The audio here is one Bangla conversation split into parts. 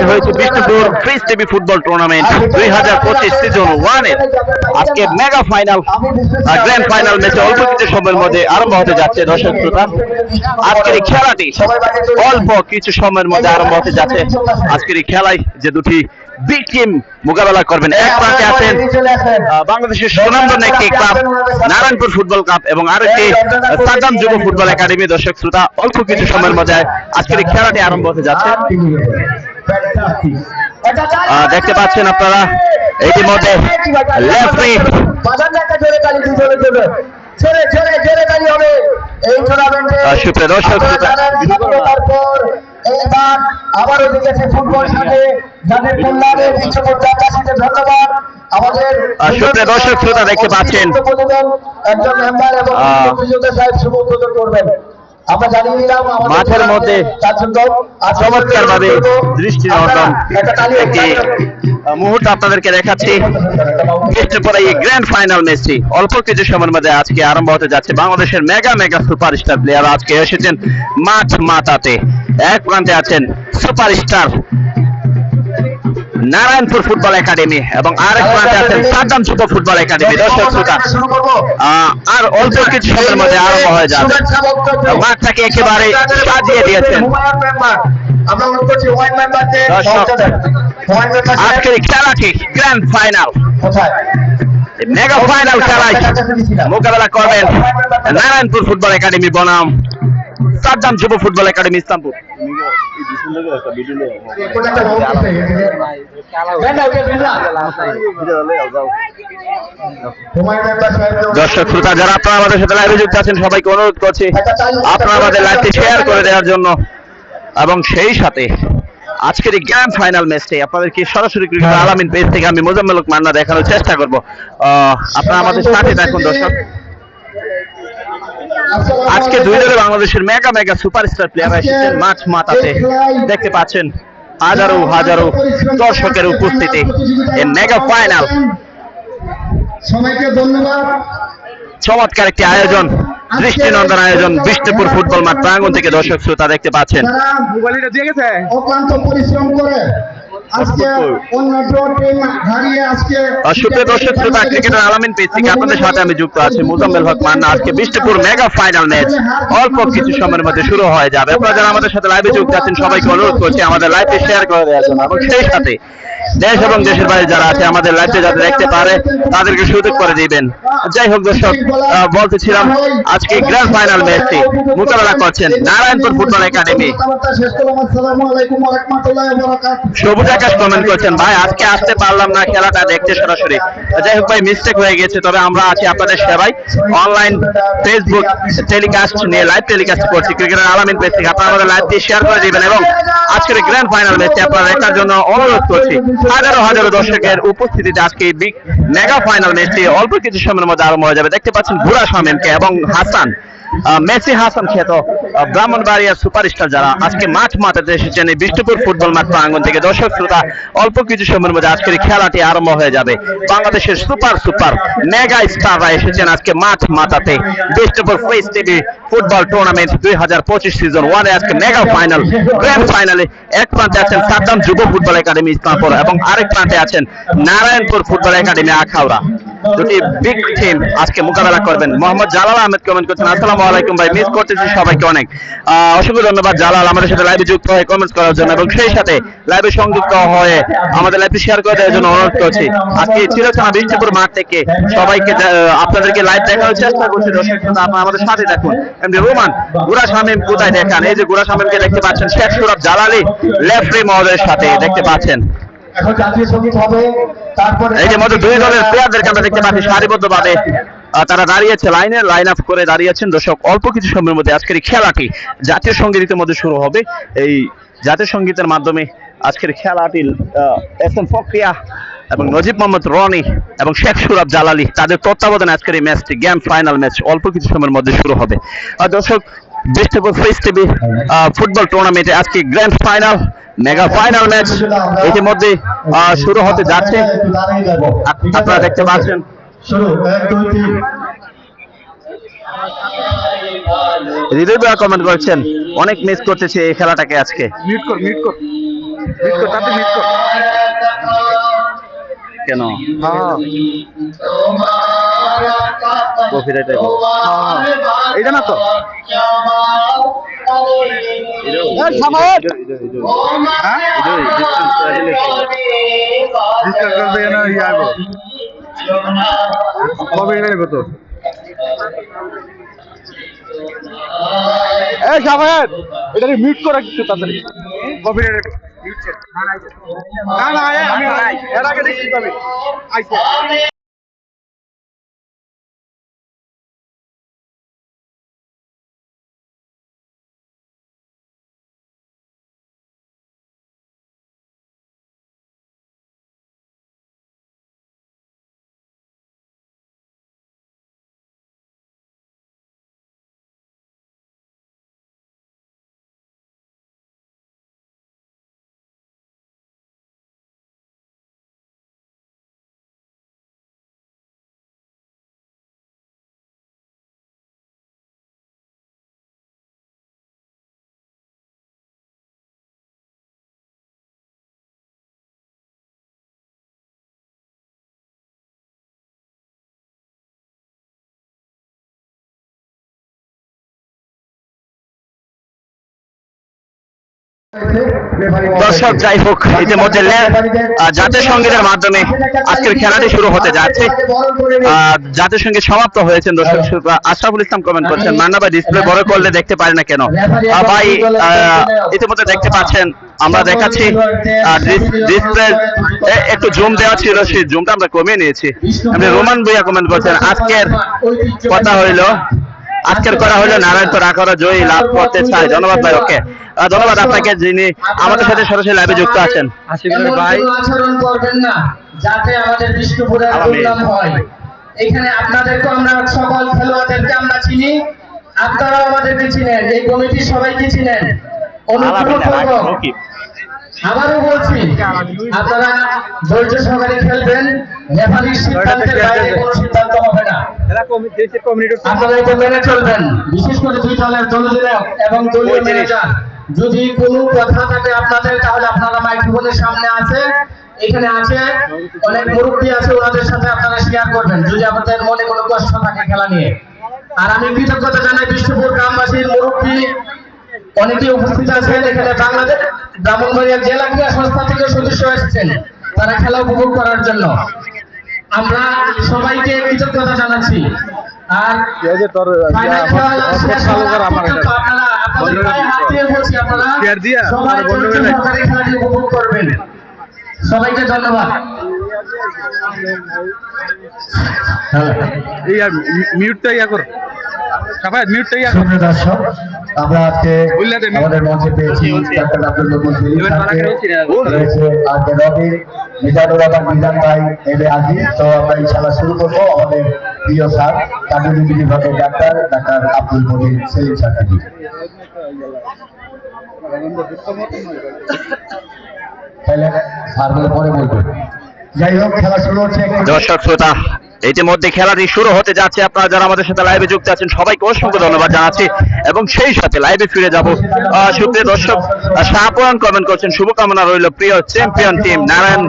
হয়েছে Bishnupur fridge TV football tournament 2025 season 1 এর আজকে mega final grand final match অল্প কিছু সময়ের মধ্যে আরম্ভ হতে যাচ্ছে। দর্শক শ্রোতা, আজকের এই খেলাটি অল্প কিছু সময়ের মধ্যে আরম্ভ হতে যাচ্ছে। আজকের এই খেলায় যে দুটি বিগ টিম মোকাবেলা করবেন, এক প্রান্তে আছেন বাংলাদেশের সুনামধন্য একটি ক্লাব নারায়ণপুর ফুটবল ক্লাব এবং আরেকটি সাদ্দাম যুব ফুটবল একাডেমি। দর্শক শ্রোতা, অল্প কিছু সময়ের মধ্যে আজকের এই খেলাটি আরম্ভ হতে যাচ্ছে। দেখতে পাচ্ছেন আপনারা ইতিমধ্যে রেফারি সুপ্রিয় দর্শক শ্রোতা, আবারও দেখেছে ফুটবল সাথে যাদের কল্যাণে ধন্যবাদ। আমাদের সুপ্রিয় দর্শক শ্রোতা দেখতে পাচ্ছেন একজন মেম্বার এবং সাহেব শুভ উদ্বোধন করবেন। আমরা জানিয়ে দিলাম মাঠের মধ্যে চমৎকার ভাবে দৃষ্টিনন্দন একটি মুহূর্ত আপনাদেরকে দেখাচ্ছি। পরে এই গ্র্যান্ড ফাইনাল ম্যাচটি অল্প কিছু সময়ের মধ্যে আজকে আরম্ভ হতে যাচ্ছে। বাংলাদেশের মেগা সুপারস্টার প্লেয়ার আজকে এসেছেন মাঠ মাতাতে। এক প্রান্তে আছেন সুপারস্টার নারায়ণপুর ফুটবল একাডেমি এবং আরেক প্রান্তে আছেন সাদ্দাম যুব ফুটবল একাডেমি। দর্শক শ্রোতা, আর অল্প কিছু সময়ের মধ্যে আরম্ভ হয়ে যাবে। মাঠটাকে একেবারে সাজিয়ে দিয়েছেন। আজকের খেলাটি গ্র্যান্ড ফাইনাল মেগা ফাইনাল খেলায় মোকাবেলা করবেন নারায়ণপুর ফুটবল একাডেমি বনাম সাদ্দাম যুব ফুটবল একাডেমি ইসলামপুর। দর্শক শ্রোতা, যারা আপনারা আমাদের সাথে লাইভে যুক্ত আছেন সবাইকে অনুরোধ করছি আপনারা আমাদের লাইভটি শেয়ার করে দেওয়ার জন্য এবং সেই সাথে আজকের এই গ্র্যান্ড ফাইনাল ম্যাচটি আপনাদেরকে সরাসরি ক্রিকেট আলামিন পেজ থেকে আমি মোজাম্মেল হক মান্না দেখানোর চেষ্টা করব। আপনারা আমাদের সাথে থাকুন। দর্শক, আজকে দুই দলে বাংলাদেশের মেগা সুপারস্টার প্লেয়ার এসেছেন মাঠ মাতাতে। দেখতে পাচ্ছেন হাজারো দর্শকের উপস্থিতি এই মেগা ফাইনাল। সবাইকে ধন্যবাদ। চমৎকার একটি আয়োজন, দৃষ্টিনন্দন আয়োজন বিষ্ণুপুর ফুটবল মাঠ প্রাঙ্গণ থেকে। দর্শক শ্রোতা দেখতে পাচ্ছেন অক্লান্ত পরিশ্রম করে আজকে অন্য টিম হারিয়ে আজকে সুপ্রিয় দর্শক শ্রোতা, ক্রিকেটার আলামিন পেজ থেকে আপনাদের সাথে আমি যুক্ত আছি মোজাম্মেল হক মান্না। আজকে বিষ্ণুপুর মেগা ফাইনাল ম্যাচ অল্প কিছু সময়ের মধ্যে শুরু হয়ে যাবে। আপনারা যারা আমাদের সাথে লাইভে যুক্ত আছেন সবাইকে অনুরোধ করছি আমাদের লাইভে শেয়ার করে দেওয়ার জন্য এবং সেই সাথে দেশ এবং দেশের বাইরে যারা আছে আমাদের লাইভে যাতে দেখতে পারে তাদেরকে সুযোগ করে দিবেন। যাই হোক দর্শক, বলতেছিলাম আজকে গ্র্যান্ড ফাইনাল ম্যাচটি মোকাবেলা করছেন নারায়ণপুর ফুটবল একাডেমি। সবুজ আকাশ কমেন্ট করছেন, ভাই আজকে আসতে পারলাম না খেলাটা দেখতে সরাসরি। যাই হোক ভাই, মিস্টেক হয়ে গেছে, তবে আমরা আছি আপনাদের সেবায়। অনলাইন ফেসবুক টেলিকাস্ট নিয়ে লাইভ টেলিকাস্ট করছি ক্রিকেটার আলামিন পেজ থেকে। আপনারা আমাদের লাইভটি শেয়ার করে দিবেন এবং আজকের গ্র্যান্ড ফাইনাল ম্যাচটি আপনারা দেখার জন্য অনুরোধ করছি। হাজারো দর্শকের উপস্থিতিতে আজকে এই বিগ মেগা ফাইনাল ম্যাচটি অল্প কিছু সময়ের মধ্যে আরম্ভ হয়ে যাবে। দেখতে পাচ্ছেন ঘোড়া শামীমকে এবং হাসান মেসি হাসান খ্যাত ব্রাহ্মণবাড়িয়ার সুপারস্টার যারা আজকে মাঠ মাতাতে এসেছেন এই বিষ্ণুপুর ফুটবল মাঠ প্রাঙ্গণ থেকে। দর্শক শ্রোতা, অল্প কিছু সময়ের মধ্যে আজকের খেলাটি আরম্ভ হয়ে যাবে। বাংলাদেশের সুপার মেগা স্টাররা এসেছেন আজকে মাঠ মাতাতে Bishnupur fridge TV football tournament 2025 season 1 এ আজকে মেগা ফাইনাল গ্র্যান্ড ফাইনালে এক প্রান্তে আছেন সাদ্দাম যুব ফুটবল একাডেমি ইসলামপুর এবং আরেক প্রান্তে আছেন নারায়ণপুর ফুটবল একাডেমি আখাউড়া। দুটি বিগ টিম আজকে মোকাবেলা করবেন। মোহাম্মদ জালাল আহমেদ কমেন্ট করছেন, আসসালামু আলাইকুম ভাই, মিস করতেছি সবাইকে অনেক। অসংখ্য ধন্যবাদ জালাল আমাদের সাথে লাইভে যুক্ত হয়ে কমেন্টস করার জন্য এবং সেই সাথে লাইভে সংযুক্ত হয়ে আমাদের লাইভে শেয়ার করে দেওয়ার জন্য অনুরোধ করছি। আজকে চিরচেনা বিষ্ণুপুর মাঠ থেকে সবাইকে আপনাদেরকে লাইভ দেখানোর চেষ্টা করছি। দর্শক আপনারা আমাদের সাথে থাকুন। এমনি রোমান গুড়া শামীম কোথায় দেখান? এই যে গুড়া শামীমকে দেখতে পাচ্ছেন শেখ সুরভ জালালি লেফরি মহোদয়ের সাথে দেখতে পাচ্ছেন। এখন জাতীয় সঙ্গীত হবে, তারপরে এই যে মধ্যে দুই দলের প্লেয়ারদেরকে আমরা দেখতে পাচ্ছি সারিবদ্ধভাবে তারা দাঁড়িয়েছে, লাইন আপ করে দাঁড়িয়েছেন। দর্শক, অল্প কিছু সময়ের মধ্যে আজকের খেলাটি জাতীয় সঙ্গীতের মধ্যে শুরু হবে। এই জাতীয় সঙ্গীতের মাধ্যমে আজকের খেলাটি এস এম ফকরিয়া এবং নজিব মোহাম্মদ রনি এবং শেখ সুরভ জালালি তাদের তত্ত্বাবধানে আজকের এই ম্যাচটি গ্র্যান্ড ফাইনাল ম্যাচ অল্প কিছু সময়ের মধ্যে শুরু হবে। দর্শক, বিষ্ণুপুর ফ্রিজ টিভি ফুটবল টুর্নামেন্টে আজকে grand final mega final match ইতিমধ্যে শুরু হতে যাচ্ছে। আপনারা দেখতে পাচ্ছেন শুরু 1 2 3 হৃদয় ভাই কমেন্ট করছেন অনেক মিস করতেছে এই খেলাটাকে আজকে। কেন কপিরাইট এইটা না তো কবে তো সামাদ এটা মিউট করা কিছু তাড়াতাড়ি কপিরাইট না না আমি এর আগে দেখছি তবে আইছে দর্শক যাই হোক ইতিমধ্যে জাতীয় সঙ্গীতের মাধ্যমে আজকের খেলাটি শুরু হতে যাচ্ছে। জাতীয় সঙ্গীত সমাপ্ত হয়েছেন দর্শক। আশরাফুল ইসলাম কমেন্ট করছেন মান্না ভাই ডিসপ্লে বড় করলে দেখতে পারি না কেন? ভাই ইতিমধ্যে দেখতে পাচ্ছেন আমরা দেখাচ্ছি ডিসপ্লে একটু জুম দেওয়া ছিল, সেই জুমটা আমরা কমিয়ে নিয়েছি। আপনি রোমান ভাইয়া কমেন্ট করছেন আজকের কথা হইলো আজকের করা হলো নারায়ণপুর আখাউড়া জয়ী লাভ করতে চাই। ধন্যবাদ ভাই। ওকে ধন্যবাদ আপনাকে যিনি আমাদের সাথে সরাসরি লাইভে যুক্ত আছেন। ভাই আচরণ করবেন না যাতে আমাদের বিষ্ণুপুরের দুর্নাম হয়। এখানে আপনাদেরকে আমরা সকল খেলোয়াড়দেরকে আমরা চিনি, আপনারাও আমাদেরকে চিনেন, এই কমিটির সবাইকে চিনেন। অনুগ্রহ করব আবারও বলছি আপনারা ধৈর্য সহকারে খেলবেন। রেফারির সিদ্ধান্তের বাইরে কোনো সিদ্ধান্ত হবে না, আপনারা এটা মেনে চলবেন। বিশেষ করে দুই দলের দলীয় এবং দলীয় ম্যানেজার যদি কোনো কথা থাকে আপনাদের, তাহলে আপনারা মাইক্রোফোনের সামনে আছে, এখানে আছে অনেক মুরব্বী আছে, ওনাদের সাথে আপনারা শেয়ার করবেন যদি আপনাদের মনে কোনো কষ্ট থাকে খেলা নিয়ে। আর আমি কৃতজ্ঞতা জানাই বিষ্ণুপুর গ্রামবাসীর মুরব্বী অনেকে উপস্থিত আছেন এখানে। বাংলাদেশ ব্রাহ্মণবাড়িয়া জেলা ক্রীড়া সংস্থা থেকে সদস্য এসেছেন তারা খেলা উপভোগ করার জন্য। আমরা সবাইকে কৃতজ্ঞতা জানাচ্ছি। আর ফাইনাল খেলা শেষ হওয়ার আগ পর্যন্ত আপনারা আপনাদের পায়ে হাত দিয়ে বলছি আপনারা সবাই ধৈর্য সহকারে খেলাটি উপভোগ করবেন। সবাইকে ধন্যবাদ। মিউটটাই কর সাফায়াত, মিউটটাই কর। সুপ্রিয় দর্শক, আমরা আজকে আমাদের মঞ্চে পেয়েছি ডাক্তার আব্দুল লতিফ রয়েছে আজকে রবি মিজানুর রহমান মিজান ভাই এলে আজি। তো আমরা ইনশাআল্লাহ শুরু করবো আমাদের প্রিয় স্যার কার্ডিওলজি বিভাগের ডাক্তার আব্দুল মজিদ সেলিম স্যার থেকে। তাহলে স্যার বলে পরে বলবো। যাই হোক খেলা শুরু হচ্ছে। দর্শক শ্রোতা ইতিমধ্যে খেলাটি শুরু হতে যাচ্ছে। আপনারা যারা আমাদের সাথে লাইভে যুক্ত আছেন সবাইকে অসংখ্য ধন্যবাদ জানাচ্ছি এবং সেই সাথে লাইভে ফিরে যাব। সুপ্রিয় দর্শক শাহপুরান কমেন্ট করছেন শুভকামনা রইল প্রিয় চ্যাম্পিয়ন টিম নারায়ণ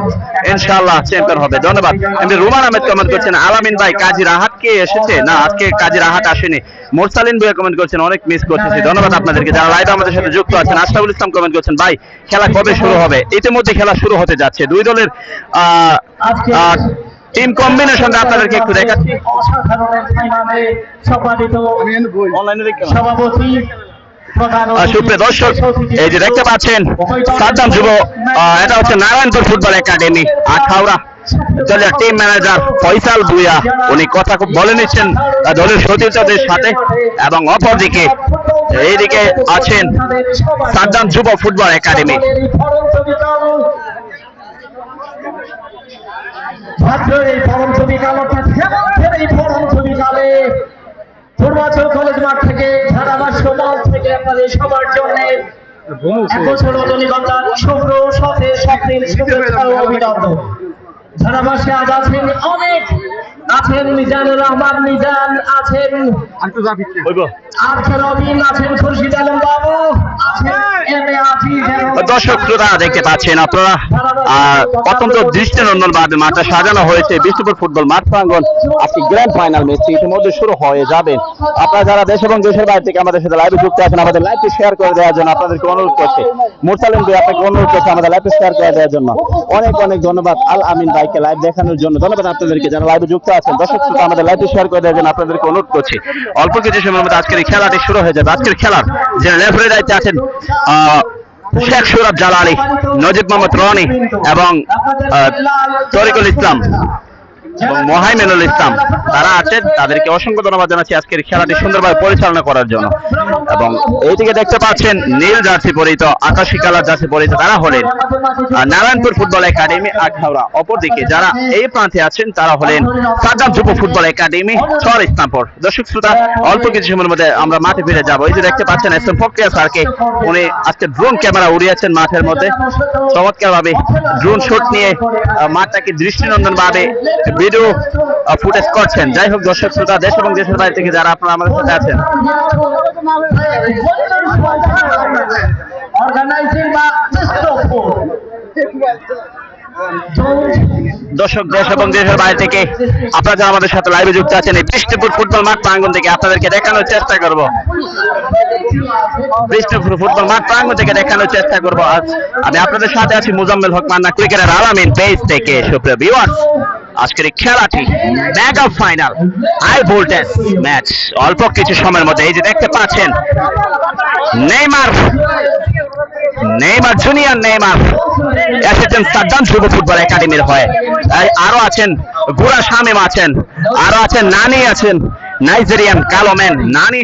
ইনশাআল্লাহ চ্যাম্পিয়ন হবে। ধন্যবাদ। এমনি রুমান আহমেদ কমেন্ট করছেন আলামিন ভাই কাজী রাহাত কে এসেছে? না আজকে কাজী রাহাত আসেনি। মোরসালিন ভাই কমেন্ট করছেন অনেক মিস করতেছি। ধন্যবাদ আপনাদেরকে যারা লাইভে আমাদের সাথে যুক্ত আছেন। আশরাফুল ইসলাম কমেন্ট করছেন ভাই খেলা কবে শুরু হবে? ইতিমধ্যে খেলা শুরু হতে যাচ্ছে। দুই দলের টিম কম্বিনেশনটা আপনাদেরকে একটু দেখাচ্ছি। সুপ্রিয় দর্শক এই যে দেখতে পাচ্ছেন সাদ্দাম যুব, এটা হচ্ছে নারায়ণপুর ফুটবল একাডেমি আখাউড়া দলের টিম ম্যানেজার ফয়সাল ভুইয়া, উনি কথা খুব বলে নিচ্ছেন দলের সতীর্থদের সাথে। এবং অপরদিকে এইদিকে আছেন সাদ্দাম যুব ফুটবল একাডেমি। এই ফরম ছবি কাল অর্থাৎ এই ফরম ছবি কালে পূর্বাচল কলেজ মাঠ থেকে ধারাভাষ্য থেকে আপনাদের সবার জন্য এক বছর রজনীগন্ধা শুভ্র সাথে স্বপ্নের শুভেচ্ছা ও অভিনন্দন। ধারাবাসে আজ আছেন অনেক, আছেন মিজানুর রহমান মিজান, আছেন আছেন অবিন, আছেন খুরশিদ আলম বাবু, আছেন এম এ হাফিজ। দর্শক শ্রোতা দেখতে পাচ্ছেন আপনারা অত্যন্ত দৃষ্টিনন্দন ভাবে মাঠটা সাজানো হয়েছে বিষ্ণুপুর ফুটবল মাঠ প্রাঙ্গণ। আজকে গ্র্যান্ড ফাইনাল ম্যাচটি ইতিমধ্যে শুরু হয়ে যাবে। আপনারা যারা দেশ এবং দেশের বাইরে থেকে আমাদের সাথে লাইভে যুক্ত আছেন, আমাদের লাইভটি শেয়ার করে দেওয়ার জন্য আপনাদেরকে অনুরোধ করছে। মুরসালিন ভাই আপনাকে অনুরোধ করছে আমাদের লাইভটি শেয়ার করে দেওয়ার জন্য। অনেক অনেক ধন্যবাদ আল আমিন ভাইকে লাইভ দেখানোর জন্য। ধন্যবাদ আপনাদেরকে যারা লাইভে যুক্ত আছেন। দর্শক শ্রোতা আমাদের লাইভটি শেয়ার করে দেওয়ার জন্য আপনাদেরকে অনুরোধ করছি। অল্প কিছু সময়ের মধ্যে আজকের এই খেলাটি শুরু হয়ে যাবে। আজকের খেলার যে রেফারির দায়িত্বে আছেন শেখ সুরাব জালালি, নজিব মোহাম্মদ রনি এবং তরিকুল ইসলাম এবং মোহাইমেনুল ইসলাম, তারা আছেন। তাদেরকে অসংখ্য ধন্যবাদ জানাচ্ছি আজকের খেলাটি সুন্দরভাবে পরিচালনা করার জন্য। এবং এইদিকে দেখতে পাচ্ছেন নীল জার্সি পরিহিত, আকাশী কালার জার্সি পরিহিত তারা হলেন নারায়ণপুর ফুটবল একাডেমি আখাউড়া। অপরদিকে যারা এই প্রান্তে আছেন তারা হলেন সাদ্দাম যুব ফুটবল একাডেমি চর ইসলামপুর। দর্শক শ্রোতা অল্প কিছু সময়ের মধ্যে আমরা মাঠে ফিরে যাবো। এই যে দেখতে পাচ্ছেন এস এম ফকরিয়া স্যারকে, উনি আজকে ড্রোন ক্যামেরা উড়িয়েছেন মাঠের মধ্যে, চমৎকার ভাবে ড্রোন শট নিয়ে মাঠটাকে দৃষ্টিনন্দন ভাবে ভিডিও ফুটেজ করছেন। যাই হোক দর্শক শ্রোতা দেশ এবং দেশের বাইরে থেকে যারা আপনারা আমাদের সাথে আছেন, দর্শক দেশ এবং দেশের বাইরে থেকে আপনারা যারা আমাদের সাথে লাইভে যুক্ত আছেন, এই বিষ্ণুপুর ফুটবল মাঠ প্রাঙ্গণ থেকে আপনাদেরকে দেখানোর চেষ্টা করব। বিষ্ণুপুর ফুটবল মাঠ প্রাঙ্গণ থেকে দেখানোর চেষ্টা করব। আজ আমি আপনাদের সাথে আছি মুজাম্মেল হক মান্না, ক্রিকেটার আলামিন পেজ থেকে। সুপ্রিয় ভিউয়ার্স, আজকের এই খেলাটি mega final high voltage match. অল্প কিছু সময়ের মধ্যে এই যে দেখতে পাচ্ছেন নেইমার জুনিয়র নেইমার এসেছেন সাদ্দাম যুব ফুটবল একাডেমির হয়ে। আরো আছেন গুরা শামিম আছেন, আরো আছেন নানি আছেন, নাইজেরিয়ান কালোম্যান নানি।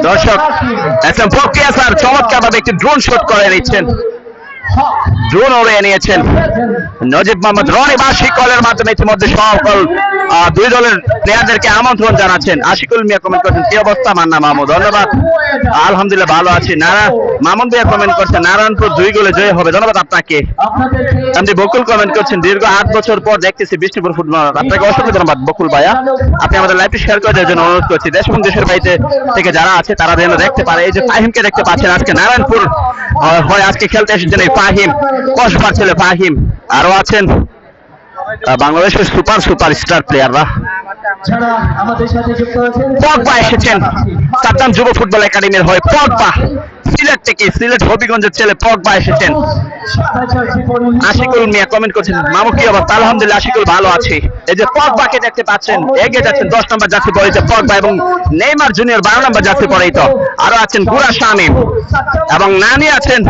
দর্শক এস এম ফকরিয়া স্যার চমৎকার ভাবে একটি ড্রোন শট করে নিচ্ছেন, ড্রোন উড়িয়ে নিয়েছেন। নজিব মোহাম্মদ রনি বার্ষিক কলের মাধ্যমে ইতিমধ্যে সকল দুই দলের প্লেয়ারদেরকে আমন্ত্রণ জানাচ্ছেন। আশিকুল মিয়া কমেন্ট করছেন কি অবস্থা মান্না মাহমুদ, ধন্যবাদ আলহামদুলিল্লাহ ভালো আছি। মামুন ভাইয়া কমেন্ট করছেন নারায়ণপুর 2 গোলে জয় হবে, ধন্যবাদ আপনাকে। এমনি বকুল কমেন্ট করছেন দীর্ঘ 8 বছর পর দেখতেছি বিষ্ণুপুর ফুটবল, আপনাকে অসংখ্য ধন্যবাদ বকুল ভাইয়া। আপনি আমাদের লাইভটি শেয়ার করে দেওয়ার জন্য অনুরোধ করছি। দেশ এবং দেশের বাইরে থেকে যারা আছে তারা যেন দেখতে পারে। এই যে ফাহিমকে দেখতে পাচ্ছেন, আজকে নারায়ণপুর হয় আজকে খেলতে এসেছেন এই ফাহিম, কসবার ছেলে ফাহিম। আরো আছেন বাংলাদেশের সুপার স্টার প্লেয়াররা। পগবা এসেছেন সাদ্দাম যুব ফুটবল একাডেমির হয়ে। পগবা সিলেট থেকে, সিলেট হবিগঞ্জের ছেলে পগবা এসেছেন। আশিকুল মিয়া কমেন্ট করছেন মামু কি অবস্থা, আলহামদুলিল্লাহ আশিকুল ভালো আছে। এই যে পগবাকে দেখতে পাচ্ছেন এগিয়ে যাচ্ছেন 10 নম্বর জার্সি পরিহিত পগবা এবং নেইমার জুনিয়র 12 নম্বর জার্সি পরিহিত। আরো আছেন গুরা শামিম এবং নানি আছেন।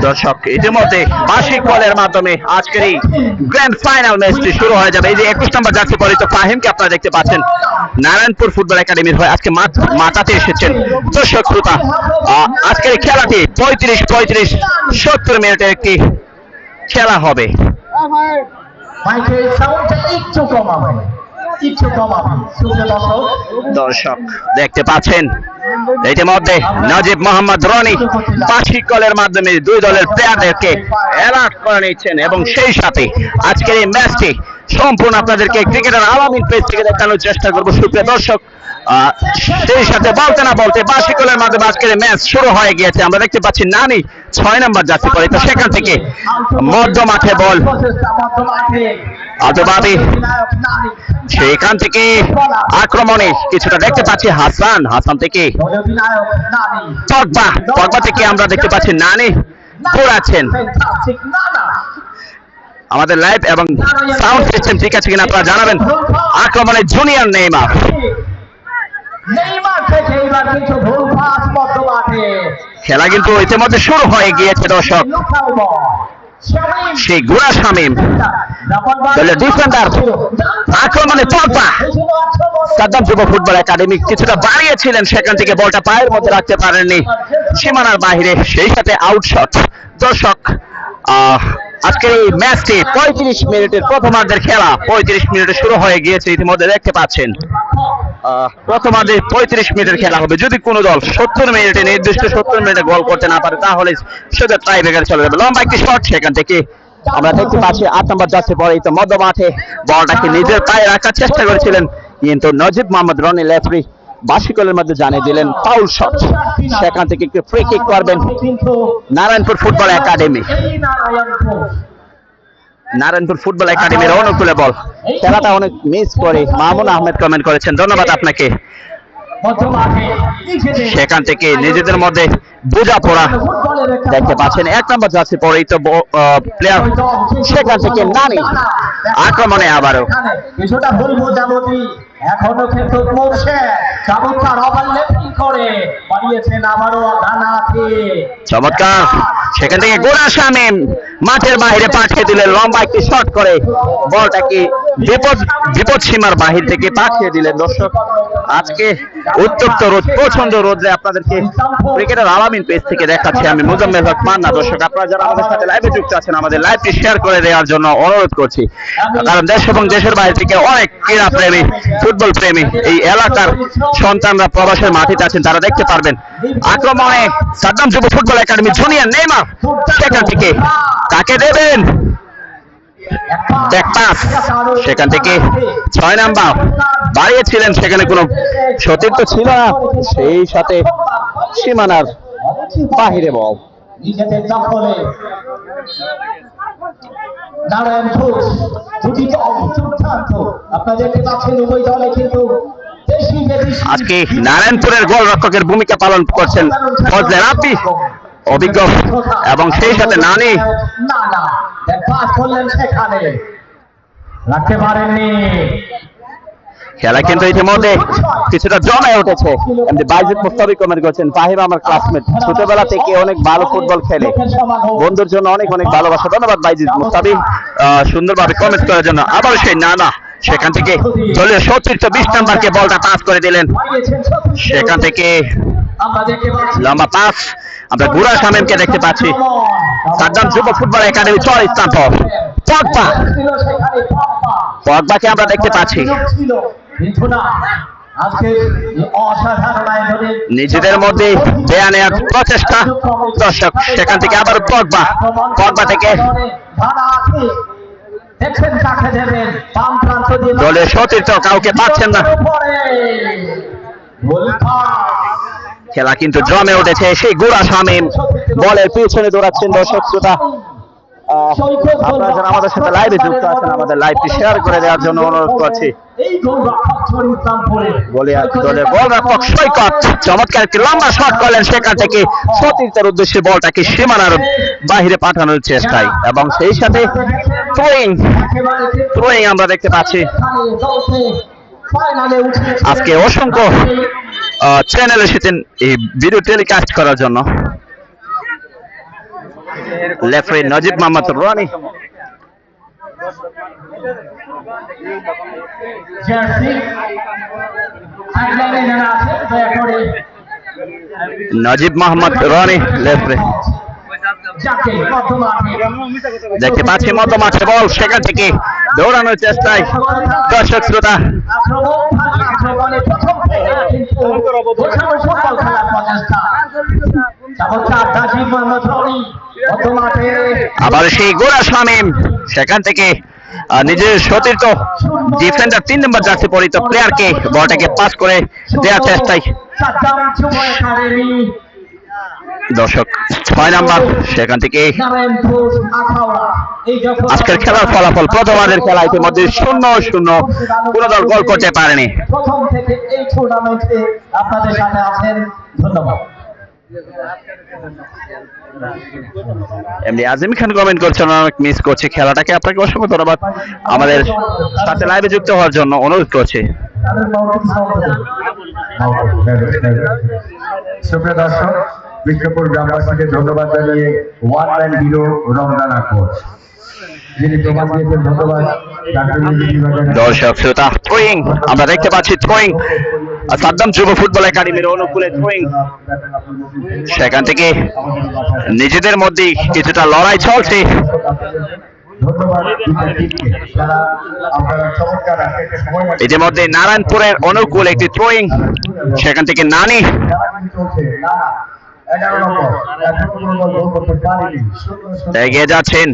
দর্শক ইতিমধ্যে বার্ষিক বলের মাধ্যমে আজকের এই গ্র্যান্ড ফাইনাল ম্যাচটি শুরু হয়ে যাবে। এই যে 21 নম্বর জার্সি পরিহিত ফাহিমকে আপনারা দেখতে পাচ্ছেন নারায়ণপুর ফুটবল একাডেমির হয়ে আজকে মাঠাতে এসেছেন। দর্শক শ্রোতা আজকের এই খেলাটি 35-70 মিনিটের একটি খেলা হবে। দর্শক দেখতে পাচ্ছেন ইতিমধ্যে নজিব মোহাম্মদ রনি বার্ষিক কলের মাধ্যমে দুই দলের প্লেয়ারদেরকে অ্যালার্ট করে নিচ্ছেন এবং সেই সাথে আজকের এই ম্যাচটি সম্পূর্ণ আপনাদেরকে ক্রিকেটার আলামিন পেজ থেকে দেখানোর চেষ্টা করবো। সুপ্রিয় দর্শক সেই সাথে বলতে না বলতে বার্ষিক কলের মাধ্যমে আজকের এই ম্যাচ শুরু হয়ে গিয়েছে। আমরা দেখতে পাচ্ছি নানি 6 নম্বর জার্সি পরিহিত, সেখান থেকে মধ্য মাঠে বল আতবাবি, সেখান থেকে আক্রমণে কিছুটা দেখতে পাচ্ছি হাসান থেকে পগবা থেকে আমরা দেখতে পাচ্ছি নানি ঘোরাচ্ছেন। আমাদের লাইভ এবং সাউন্ড সিস্টেম ঠিক আছে কিনা আপনারা জানাবেন। আক্রমণে জুনিয়র নেইমার খেলা কিন্তু ইতিমধ্যে শুরু হয়ে গিয়েছে। দর্শক সেই গুরা শামিম ডিফেন্ডার আক্রমণে পগবা সাদ্দাম যুব ফুটবল একাডেমি কিছুটা বাড়িয়েছিলেন, সেখান থেকে বলটা পায়ের মধ্যে রাখতে পারেননি, সীমানার বাহিরে, সেই সাথে আউটশট। দর্শক আজকের এই ম্যাচটি 35 মিনিটের প্রথমার্ধের খেলা 35 মিনিটে শুরু হয়ে গিয়েছে ইতিমধ্যে দেখতে পাচ্ছেন। প্রথমার্ধে 35 মিনিটের খেলা হবে। যদি কোনো দল 70 মিনিটে নির্দিষ্ট 70 মিনিটে গোল করতে না পারে তাহলে সেটা টাই ব্রেকার চলে যাবে। লম্বা একটি শট সেখান থেকে আমরা দেখতে পাচ্ছি 8 নম্বর জার্সি পরে তো মধ্য মাঠে বলটাকে নিজের পায়ে রাখার চেষ্টা করেছিলেন, কিন্তু নজিব মোহাম্মদ রনি রেফারি বাসিকলের মধ্যে জানিয়ে দিলেন ফাউল শট। সেখান থেকে একটু ফ্রি কিক করবেন Narayanpur football academy. Narayanpur football একাডেমির অনুকূলে বল। খেলাটা অনেক মিস করে মামুন আহমেদ কমেন্ট করেছেন, ধন্যবাদ আপনাকে। সেখান থেকে নিজেদের মধ্যে বোঝাপড়া দেখতে পাচ্ছেন। 1 নম্বর জার্সি পরেই তো প্লেয়ার সেখান থেকে নানি আক্রমণে আবারও কিছুটা ভুল বোঝাবুঝি এখনো কিন্তু করছে। চমৎকার ওভারল্যাপিং করে বাড়িয়েছেন আবারও ডানাতে চমৎকার। সেখান থেকে গোরা শামীম মাঠের বাইরে পাঠিয়ে দিলেন, লম্বা একটি শট করে বলটাকে বিপদ সীমার বাহির থেকে পাঠিয়ে দিলেন। দর্শক আজকে উত্তপ্ত রোদ, প্রচন্ড রোদে আপনাদেরকে ক্রিকেটের আলামিন পেজ থেকে দেখাচ্ছি আমি মুজাম্মেল হক মান্না। দর্শক আপনারা যারা আমাদের সাথে লাইভে যুক্ত আছেন আমাদের লাইভটি শেয়ার করে দেওয়ার জন্য অনুরোধ করছি, কারণ দেশ এবং দেশের বাইরে থেকে অনেক ক্রীড়া প্রেমী ফুটবল প্রেমী এই এলাকার সন্তানরা প্রবাসের মাটিতে আছেন, তারা দেখতে পারবেন। আক্রমণে সাদ্দাম যুব ফুটবল একাডেমি জুনিয়র নেইমার সেখান থেকে কাকে দেবেন সেখান থেকে 6 নাম্বার বাড়িয়েছিলেন, সেখানে কোনো সতীর্থ ছিল না, সেই সাথে সীমানার বাহিরে বল। নিজেদের দখলে নারায়ণপুর দুটি দল দুর্দান্ত। আপনারা দেখতে পাচ্ছেন উভয় দলে কিন্তু আজকে নারায়ণপুরের গোলরক্ষকের ভূমিকা পালন করছেন ফজলে রাব্বি, অভিজ্ঞ এবং সেই সাথে নানি সেখানে রাখতে পারেননি। খেলা কিন্তু ইতিমধ্যে কিছুটা জমে উঠেছে। এমনি বাইজিদ মুস্তাফি কমেন্ট করছেন, ফাহিম আমার ক্লাসমেট, ছোটবেলা থেকে অনেক ভালো ফুটবল খেলে, বন্ধুর জন্য অনেক অনেক ভালোবাসা। ধন্যবাদ বাইজিদ মুস্তাফি সুন্দরভাবে কমেন্ট করার জন্য। আবার সেই নানা সেখান থেকে দলীয় সতীর্থ 20 নাম্বারকে বলটা পাস করে দিলেন। সেখান থেকে লম্বা পাস আমরা গুরা শামীমকে দেখতে পাচ্ছি। সাদ্দাম যুব ফুটবল একাডেমি 4 স্থান পর পগবাকে আমরা দেখতে পাচ্ছি। নিজেদের মধ্যে দেয়া নেওয়ার প্রচেষ্টা। দর্শক সেখান থেকে আবার পগবা থেকে দলের সতীর্থ কাউকে পাচ্ছেন না। খেলা কিন্তু জমে উঠেছে। সেই গুরা শামীম বলের পিছনে দৌড়াচ্ছেন। দর্শক শ্রোতা আপনারা যারা আমাদের সাথে লাইভে যুক্ত আছেন আমাদের লাইভটি শেয়ার করে দেওয়ার জন্য অনুরোধ করছি। দলের গোলরক্ষক সৈকত চমৎকার একটি লম্বা শট করলেন, সেখান থেকে সতীর্থের উদ্দেশ্যে বলটাকে সীমানার বাহিরে পাঠানোর চেষ্টায় এবং সেই সাথে থ্রোয়িং আমরা দেখতে পাচ্ছি। আজকে অসংখ্য চ্যানেল এসেছেন এই ভিডিও টেলিকাস্ট করার জন্য। রেফারি নজিব মোহাম্মদ রনি। নজিব মোহাম্মদ রনি রেফারি দেখতে পাচ্ছি মধ্য মাঠে বল, সেখান থেকে দৌড়ানোর চেষ্টায় দর্শক শ্রোতা আবার সেই গোরা শামীম সেখান থেকে নিজের সতীর্থ ডিফেন্ডার 3 নম্বর জার্সি পরিহিত প্লেয়ারকে বলটাকে পাস করে দেওয়ার চেষ্টায় দর্শক 6 নাম্বার সেখান থেকে। আজকের খেলার ফলাফল প্রথমার্ধের খেলা ইতিমধ্যে 0-0, কোনো দল গোল করতে পারেনি। প্রথম থেকে এই টুর্নামেন্টে আপনাদের সাথে আছেন, ধন্যবাদ। এমনি আজিম খান কমেন্ট করছেন, অনেক মিস করছি খেলাটাকে। আপনাকে অসংখ্য ধন্যবাদ আমাদের সাথে লাইভে যুক্ত হওয়ার জন্য অনুরোধ করছি। সুপ্রিয় দর্শক, বিষ্ণুপুর গ্রামবাসীকে ধন্যবাদ জানিয়ে 1 ম্যান হিরো রমজান আকবর। যিনি প্রমাণ দিয়েছেন, ধন্যবাদ ডাক্তার দর্শক শ্রোতা, থ্রোয়িং আমরা দেখতে পাচ্ছি, থ্রোয়িং সাদ্দাম যুব ফুটবল একাডেমির অনুকূলে থ্রোয়িং। সেখান থেকে নিজেদের মধ্যেই কিছুটা লড়াই চলছে। ইতিমধ্যে নারায়ণপুরের অনুকূল একটি থ্রোয়িং, সেখান থেকে নানি এগিয়ে যাচ্ছেন।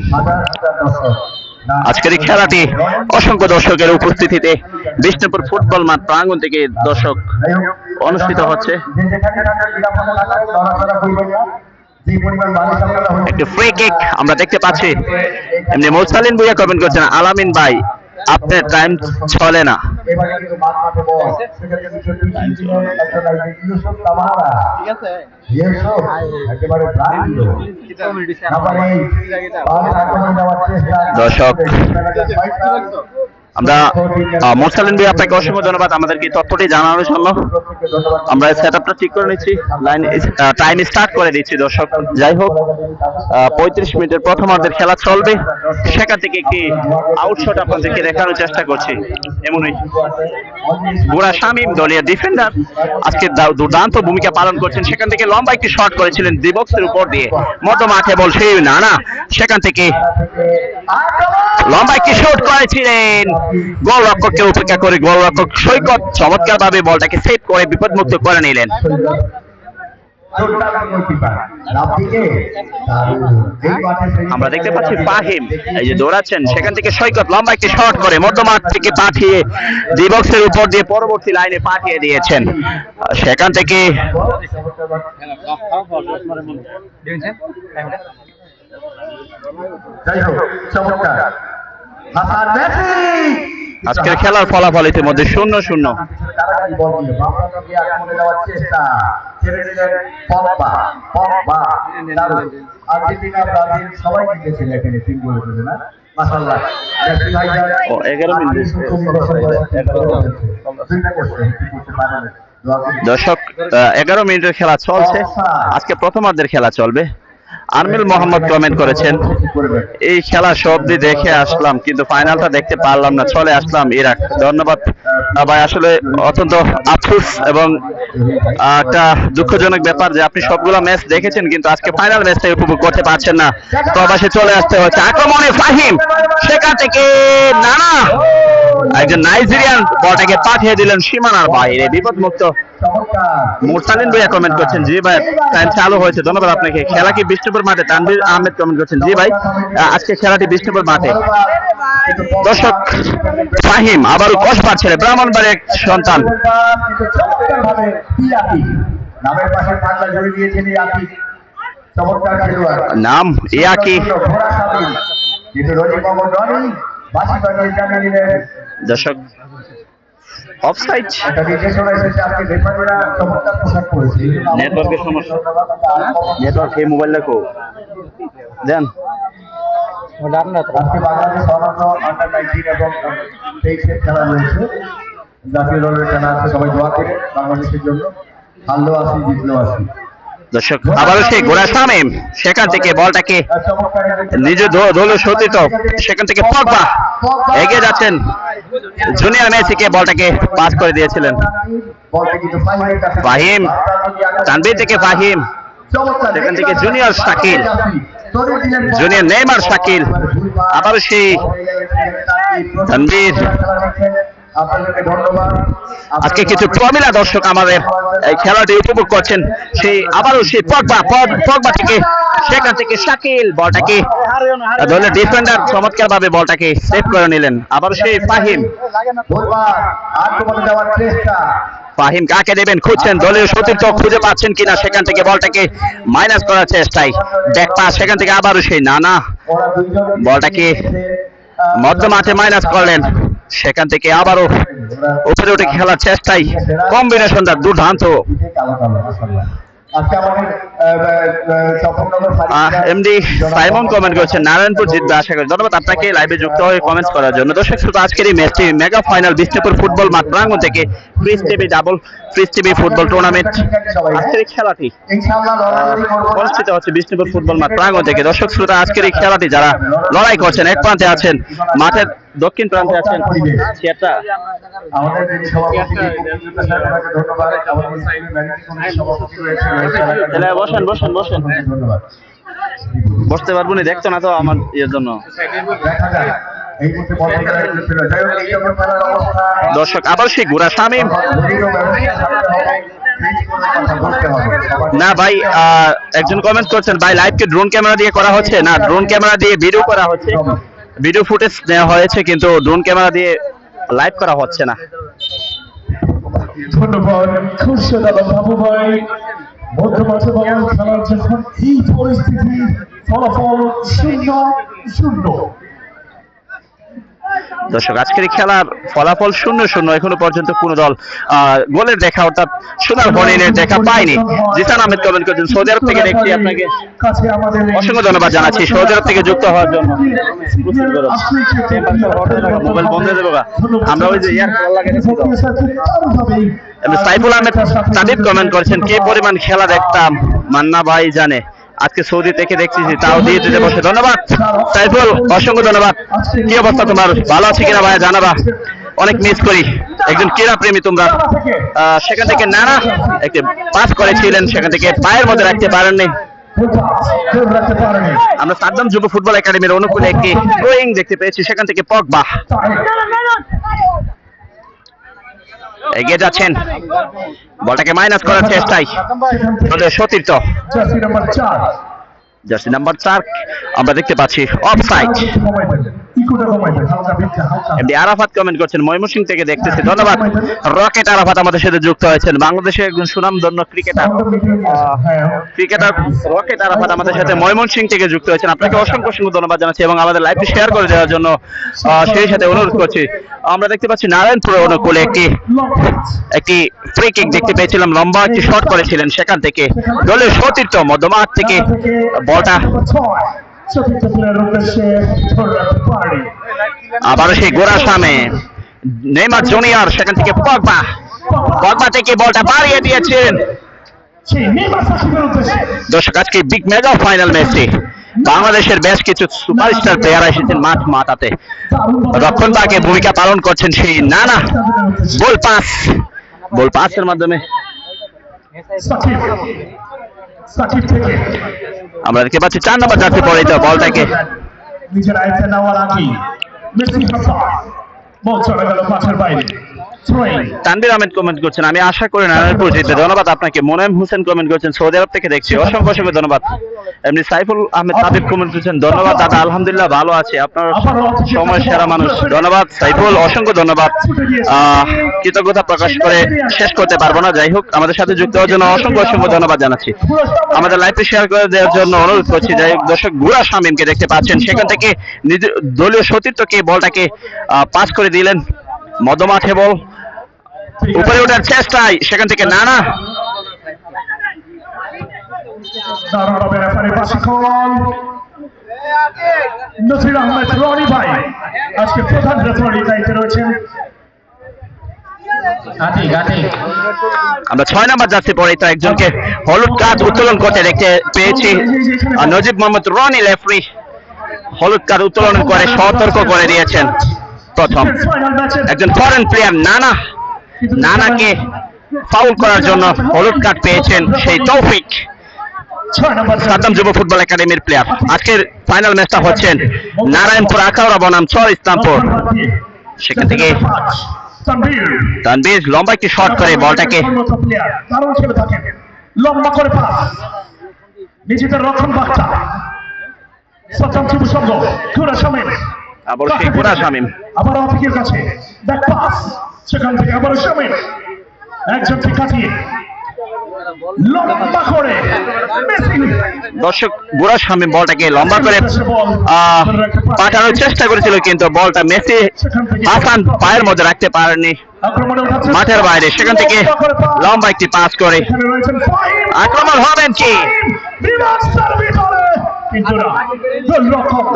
আজকের এই খেলাটি অসংখ্য দর্শকের উপস্থিতিতে বিষ্ণুপুর ফুটবল মাঠ প্রাঙ্গণ থেকে দর্শক অনুষ্ঠিত হচ্ছে। একটি ফ্রি কিক আমরা দেখতে পাচ্ছি। এমনি মোসালিন ভুইয়া কমেন্ট করছেন, আলামিন ভাই আপনার টাইম চলে না। দর্শক আমরা মোরসালিন ভাই আপনাকে অসংখ্য ধন্যবাদ আমাদেরকে তথ্যটি জানানোর জন্য। আমরা সেটআপটা ঠিক করে নিচ্ছি, লাইন টাইম স্টার্ট করে দিচ্ছি দর্শক। যাই হোক 35 মিনিটের প্রথমার্ধের খেলা চলবে, সেখান থেকে একটি আউটশট আপনাদেরকে দেখানোর চেষ্টা করছি। এমনই বুড়া শামীম দলীয় ডিফেন্ডার আজকে দুর্দান্ত ভূমিকা পালন করছেন। সেখান থেকে লম্বা একটি শট করেছিলেন ডিবক্সের উপর দিয়ে, মধ্য মাঠে বল সেই নানা, সেখান থেকে লম্বা একটি শট করেছিলেন, গোলরক্ষককে উপেক্ষা করে গোলরক্ষক সৈকত চমৎকার ভাবে বলটাকে সেভ করে বিপদমুক্ত করে নিলেন। আমরা দেখতে পাচ্ছি ফাহিম এই যে দৌড়াচ্ছেন, সেখান থেকে সৈকত লম্বা একটি শট করে মধ্যমাঠ থেকে পাঠিয়ে ডিবক্সের উপর দিয়ে পরবর্তী লাইনে পাঠিয়ে দিয়েছেন। সেখান থেকে আজকের খেলার ফলাফল ইতিমধ্যে 0-0। দর্শক 11 মিনিটের খেলা চলছে, আজকে প্রথমার্ধের খেলা চলবে। আরমিল মোহাম্মদ কমেন্ট করেছেন, এই খেলা সবদি দেখে আসলাম কিন্তু ফাইনালটা দেখতে পারলাম না, চলে আসলাম ইরাক। ধন্যবাদ ভাই, আসলে অত্যন্ত আফসোস এবং একটা দুঃখজনক ব্যাপার যে আপনি সবগুলো ম্যাচ দেখেছেন কিন্তু আজকে ফাইনাল ম্যাচটা উপভোগ করতে পারছেন না, প্রবাসে চলে আসতে হচ্ছে। আক্রমণে ফাহিম, সেখান থেকে নানা একজন নাইজেরিয়ান বলটাকে পাঠিয়ে দিলেন সীমানার বাইরে, বিপদমুক্ত। মুরসালিন ভাইয়া কমেন্ট করছেন, জি ভাই টাইম চালু হয়েছে, ধন্যবাদ আপনাকে। খেলা কি বিষ্ণুপুর মাঠে? তানভীর আহমেদ কমেন্ট করছেন, জি ভাই আজকে খেলাটি বিষ্ণুপুর মাঠে। দর্শক ফাহিম আবারও কসবার ছেলে, ব্রাহ্মণবাড়ির এক সন্তান। নাম ইয়াকি। দর্শক অফসাইড, নেটওয়ার্কের সমস্যা, নেটওয়ার্ক এই মোবাইল দেখো দেন। খেলা রয়েছে, জাতীয় দলের খেলা আছে, সবাই দোয়া করে বাংলাদেশের জন্য। হারলেও আসি, জিতলেও আসি। দর্শক আবারও সেই গোড়া শামীম, সেখান থেকে বলটাকে নিজ দলীয় সতীর্থ, সেখান থেকে পগবা এগিয়ে যাচ্ছেন, জুনিয়র মেসিকে বলটাকে পাস করে দিয়েছিলেন ফাহিম। তানভীর থেকে ফাহিম, সেখান থেকে junior Shakil, junior Neymar Shakil, আবারও সেই তানভীর। আজকে কিছু প্রমিলা দর্শক আমাদের এই খেলাটি উপভোগ করছেন, সেই আবারও সেই পগবা থেকে, সেখান থেকে শাকিল বলটাকে দলের ডিফেন্ডার চমৎকার ভাবে বলটাকে সেভ করে নিলেন। আবারও সেই ফাহিম, ফাহিম কাকে দেবেন খুঁজছেন, দলীয় সতীর্থ খুঁজে পাচ্ছেন কিনা, সেখান থেকে বলটাকে মাইনাস করার চেষ্টায় ব্যাক পাস, সেখান থেকে আবারও সেই নানা বলটাকে মধ্য মাঠে মাইনাস করলেন, সেখান থেকে আবারও উপরে উঠে খেলার চেষ্টায় কম্বিনেশনটা দুর্দান্ত। আজকে আমাদের এমডি সাইমন কমেন্ট করেছেন নারায়ণপুর জিতবে আশা করি। ধন্যবাদ আপনাকে লাইভে যুক্ত হয়ে কমেন্টস করার জন্য। দর্শক শ্রোতা, আজকের এই ম্যাচটি মেগা ফাইনাল বিষ্ণুপুর ফুটবল মাঠ প্রাঙ্গণ থেকে ফ্রিজ টিভি ফুটবল টুর্নামেন্ট আজকের এই খেলাটি অনুষ্ঠিত হচ্ছে বিষ্ণুপুর ফুটবল মাঠ প্রাঙ্গণ থেকে। দর্শক শ্রোতা, আজকের এই খেলাটি যারা লড়াই করছেন, এক প্রান্তে আছেন, মাঠের দক্ষিণ প্রান্তে আছেন সেটা আমাদের সভাপতি ধন্যবাদ। বসেন বসেন বসেন, ধন্যবাদ। বসতে পারবো না, দেখতো না তো আমার ইয়ের জন্য। দর্শক, আবার সেই ঘোড়া শামীম না ভাই, একজন কমেন্ট করছেন ভাই লাইভ কি ড্রোন ক্যামেরা দিয়ে করা হচ্ছে? না, ড্রোন ক্যামেরা দিয়ে ভিডিও করা হচ্ছে, ভিডিও ফুটেজ নেওয়া হয়েছে, কিন্তু ড্রোন ক্যামেরা দিয়ে লাইভ করা হচ্ছে না। ধন্যবাদ খুরশেদ আলম বাবু ভাই। মধ্যমাঠে বল খেলার যখন এই পরিস্থিতি, ফলাফল 0-0। দর্শক, আজকের এই খেলার ফলাফল 0-0। এখনো পর্যন্ত কোন দল গোলের দেখা অর্থাৎ সোনার হরিণের দেখা পায়নি। জিসান আহমেদ কমেন্ট করছেন সৌদি আরব থেকে দেখছি, আপনাকে অসংখ্য ধন্যবাদ জানাচ্ছি সৌদি আরব থেকে যুক্ত হওয়ার জন্য। মোবাইল বন্ধ হয়ে দেবো, আমরা ওই যে ইয়ার লাগে। সাইফুল আহমেদ সাদিব কমেন্ট করেছেন কে পরিমাণ খেলা দেখতাম মান্না ভাই জানে, আজকে সৌদি থেকে দেখছি তাও দিয়ে দিতে বসে। ধন্যবাদ সাইফুল, অসংখ্য ধন্যবাদ। কি অবস্থা তোমার, ভালো আছে কিনা ভাইয়া জানাবা, অনেক মিস করি। একজন ক্রীড়া প্রেমী তোমরা। সেখান থেকে নানা একটি পাস করেছিলেন, সেখান থেকে পায়ের মধ্যে রাখতে পারেননি। আমরা সাদ্দাম যুব ফুটবল একাডেমির অনুকূলে একটি থ্রোয়িং দেখতে পেয়েছি, সেখান থেকে পগবা এগিয়ে যাচ্ছেন, বলটাকে মাইনাস করার চেষ্টায় সতীর্থ জার্সি নাম্বার 4 আমরা দেখতে পাচ্ছি অফসাইড। এমডি আরাফাত কমেন্ট করছেন ময়মনসিংহ থেকে দেখতেছি, ধন্যবাদ। রকেট আরাফাত আমাদের সাথে যুক্ত হয়েছেন, বাংলাদেশের একজন সুনামধন্য ক্রিকেটার রকেট আরাফাত আমাদের সাথে ময়মনসিংহ থেকে যুক্ত হয়েছেন, আপনাকে অসংখ্য ধন্যবাদ জানাচ্ছি এবং আমাদের লাইভটি শেয়ার করে দেওয়ার জন্য সেই সাথে অনুরোধ করছি। আমরা দেখতে পাচ্ছি নারায়ণপুর অনুকূলে একটি ফ্রি কিক দেখতে পেয়েছিলাম, লম্বা একটি শট করেছিলেন, সেখান থেকে দলের সতীর্থ মধ্যমাঠ থেকে বলটা আবারও সেই গোড়া সামনে নেইমার জুনিয়র, সেখান থেকে পগবা থেকে বলটা বাড়িয়ে দিয়েছেন। দর্শক, আজকে বিগ মেগা ফাইনাল ম্যাচে বাংলাদেশের বেশ কিছু সুপারস্টার প্লেয়ার এসেছেন মাঠ মাতাতে, রক্ষণ ভাগে ভূমিকা পালন করছেন সেই নানা। বল পাসের মাধ্যমে আমরা দেখতে পাচ্ছি 4 নম্বর জার্সি পরে বলটাকে নিজের আয়ত্তে নেওয়ার আগে মেসি হাসান বল চলে গেল মাঠের বাইরে। তানভীর আহমেদ কমেন্ট করছেন আমি আশা করি নারায়ণপুর জিতবে, ধন্যবাদ আপনাকে। মোনায়েম হোসেন কমেন্ট করছেন সৌদি আরব থেকে দেখছি, অসংখ্য ধন্যবাদ। এমনি সাইফুল আহমেদ সাদিব কমেন্ট করছেন ধন্যবাদ দাদা, আলহামদুলিল্লাহ ভালো আছে, আপনার সময় সেরা মানুষ। ধন্যবাদ সাইফুল, অসংখ্য ধন্যবাদ। কৃতজ্ঞতা প্রকাশ করে শেষ করতে পারবো না, যাই হোক আমাদের সাথে যুক্ত হওয়ার জন্য অসংখ্য ধন্যবাদ জানাচ্ছি। আমাদের লাইভটি শেয়ার করে দেওয়ার জন্য অনুরোধ করছি। যাই হোক দর্শক, গুড়া শামীমকে দেখতে পাচ্ছেন, সেখান থেকে নিজের দলীয় সতীর্থকে বলটাকে পাস করে দিলেন, মধ্যমাঠে বল উপরে ওঠার চেষ্টায়, সেখান থেকে নানা নসির আহমেদ রনি ভাই আজকে প্রধান রেফারির দায়িত্বে রয়েছেন। আমরা 6 নম্বর জার্সি পরে তো একজনকে হলুদ কার্ড উত্তোলন করতে দেখতে পেয়েছি, নজিব মোহাম্মদ রনি রেফারি হলুদ কার্ড উত্তোলন করে সতর্ক করে দিয়েছেন। প্রথম একজন ফরেন প্লেয়ার নানাকে ফাউল করার জন্য হলুদ কার্ড পেয়েছেন সেই তৌফিক, সাদ্দাম যুব ফুটবল একাডেমির প্লেয়ার। আজকের ফাইনাল ম্যাচটা হচ্ছেন নারায়ণপুর আখাউড়া বনাম চর ইসলামপুর, সেখান থেকে তানভীর লম্বা একটি শট করে বলটাকে লম্বা করে পাস নিজেদের রক্ষণ বার্তা সচম যুব সংঘ গুড়া শামীম, আবার সেই গুড়া শামীম আবার অফিকের কাছে ব্যাক পাস, সেখান থেকে আবার শামীম একজনকে কাটিয়ে লম্বা করে দর্শক গুড়া শামীম বলটাকে লম্বা করে পাঠানোর চেষ্টা করেছিল, কিন্তু বলটা মেসি হাসান পায়ের মধ্যে রাখতে পারেননি। মাঠের বাইরে, সেখান থেকে লম্বা একটি পাস করে আক্রমণ হবেন কি?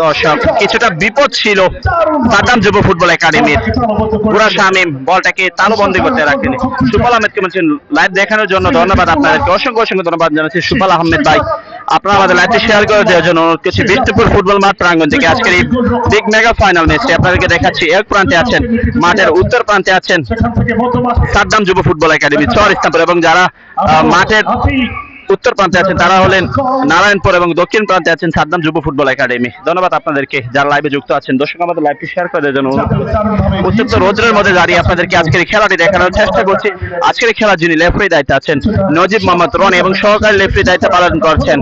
দর্শক, কিছুটা বিপদ ছিল সাদ্দাম যুব ফুটবল একাডেমির। বুড়া শামীম বলটাকে তালুবন্দি করতে রাখেন। সুফল আহমেদকে বলছেন লাইভ দেখানোর জন্য ধন্যবাদ আপনাদেরকে, অসংখ্য অসংখ্য ধন্যবাদ জানাচ্ছি সুফল আহমেদ ভাই। আপনারা আমাদের লাইভটি শেয়ার করে দেওয়ার জন্য অনুরোধ করছি। বিষ্ণুপুর ফুটবল মাঠ প্রাঙ্গণ থেকে আজকের এই বিগ মেগা ফাইনাল ম্যাচটি আপনাদেরকে দেখাচ্ছি। এক প্রান্তে আছেন, মাঠের উত্তর প্রান্তে আছেন সাদ্দাম যুব ফুটবল একাডেমি চর ইসলামপুর, এবং যারা মাঠের উত্তর প্রান্তে আছেন তারা হলেন নারায়ণপুর, এবং দক্ষিণ প্রান্তে আছেন সাদ্দাম যুব ফুটবল একাডেমি। ধন্যবাদ আপনাদেরকে যারা লাইভে যুক্ত আছেন। দর্শক, আমাদের লাইভটি শেয়ার করে দেওয়ার জন্য উত্তপ্ত রোদ্রের মধ্যে দাঁড়িয়ে আপনাদেরকে আজকের এই খেলাটি দেখানোর চেষ্টা করছি। আজকের এই খেলার যিনি লেফারি দায়িত্বে আছেন নজিব মোহাম্মদ রনি, এবং সহকারী লেফারি দায়িত্ব পালন করছেন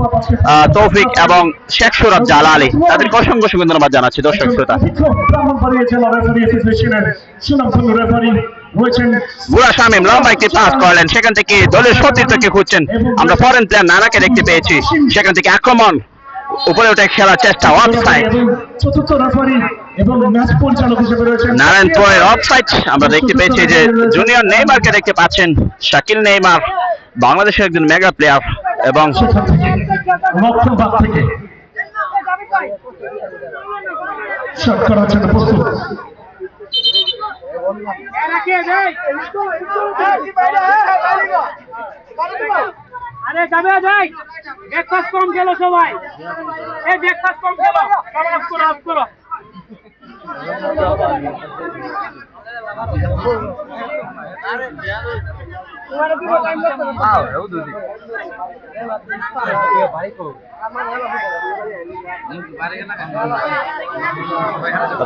তৌফিক এবং শেখ সুরাব জালালি। তাদেরকে অসংখ্য অসংখ্য ধন্যবাদ জানাচ্ছি। দর্শক শ্রোতা, বুড়া শামীম লম্বা একটি পাস করলেন, সেখান থেকে দলের সতীর্থকে খুঁজছেন। আমরা ফরেন প্লেয়ার নানাকে দেখতে পেয়েছি, সেখান থেকে আক্রমণ উপরে উঠে খেলার চেষ্টা, অফসাইড। নারায়ণপুরের অফসাইড আমরা দেখতে পেয়েছি যে জুনিয়র নেইমারকে দেখতে পাচ্ছেন, শাকিল নেইমার বাংলাদেশের একজন মেগা প্লেয়ার, এবং আরে যাবে যাই, ব্রেকফাস্ট কম খেলো সবাই, এই ব্রেকফাস্ট কম খেলো, অফ করো অফ করো।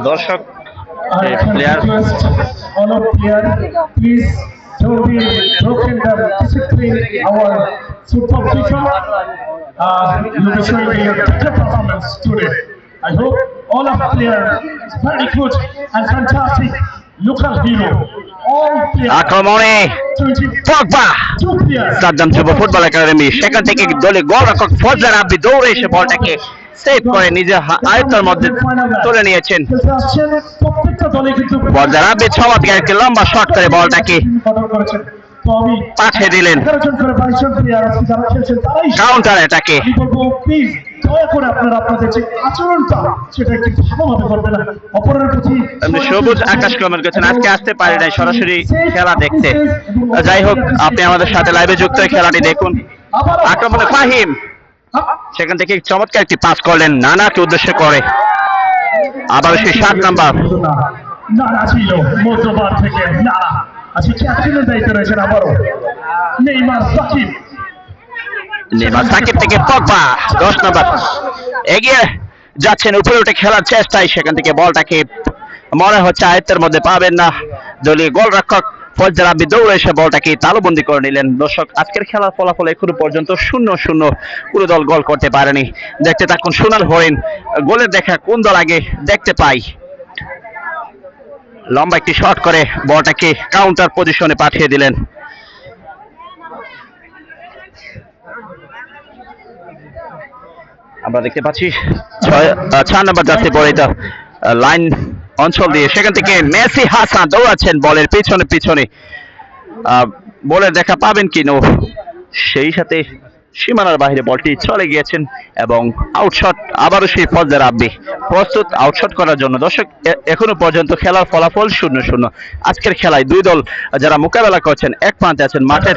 দর্শক, player all of player, please don't be broken the discipline our super FIFA. You'll be showing your better performance today. I hope all of player is very good and fantastic local hero. All players. আক্রমণে পগবা সাদ্দাম যুব ফুটবল একাডেমি, সেখান থেকে দলে গোলরক্ষক ফজল রাব্বি দৌড়ে এসে বলটাকে সেভ করে নিজের আয়ত্তের মধ্যে তুলে নিয়েছেন। ফজল রাব্বি চমৎকার একটি লম্বা শট করে বলটাকে পাঠিয়ে দিলেন কাউন্টার অ্যাটাকে। সবুজ আকাশ কমেন্ট করছেন আজকে আসতে পারি নাই সরাসরি খেলা দেখতে। যাই হোক, আপনি আমাদের সাথে লাইভে যুক্ত হয়ে খেলাটি দেখুন। আক্রমণে ফাহিম, সেখান থেকে চমৎকার একটি পাস করলেন নানাকে উদ্দেশ্য করে, আবার সেই 7 নাম্বার নানা ছিল মধ্যবার থেকে নানা আজকে ক্যাপ্টেনের দায়িত্বে রয়েছেন আবারও নেইমার সাকিব। নেইমার সাকিব থেকে পগবা 10 নাম্বার এগিয়ে যাচ্ছেন, উপরে উঠে খেলার চেষ্টায়, সেখান থেকে বলটাকে মনে হচ্ছে আয়ত্তের মধ্যে পাবেন না দলীয় গোলরক্ষক ফজল রাব্বি দৌড়ে এসে বলটাকে তালুবন্দি করে নিলেন। দর্শক, আজকের খেলার ফলাফল এখনো পর্যন্ত 0-0, কোনো দল গোল করতে পারেনি। দেখতে থাকুন সোনাল হরিণ, গোলের দেখা কোন দল আগে দেখতে পাই। লম্বা একটি শট করে বলটাকে কাউন্টার পজিশনে পাঠিয়ে দিলেন। আমরা দেখতে পাচ্ছি 6 নম্বর যাচ্ছে পরিত লাইন অঞ্চল দিয়ে, সেখান থেকে মেসি হাসান দৌড়াচ্ছেন বলের পিছনে পিছনে, বলের দেখা পাবেন কি নো, সেই সাথে সীমানার বাইরে বলটি চলে গিয়েছেন, এবং আউটশট আবারও সেই ফজল রাব্বি প্রস্তুত আউটশট করার জন্য। দর্শক, এখনো পর্যন্ত খেলার ফলাফল 0-0। আজকের খেলায় দুই দল যারা মোকাবেলা করছেন, এক প্রান্তে আছেন মাঠের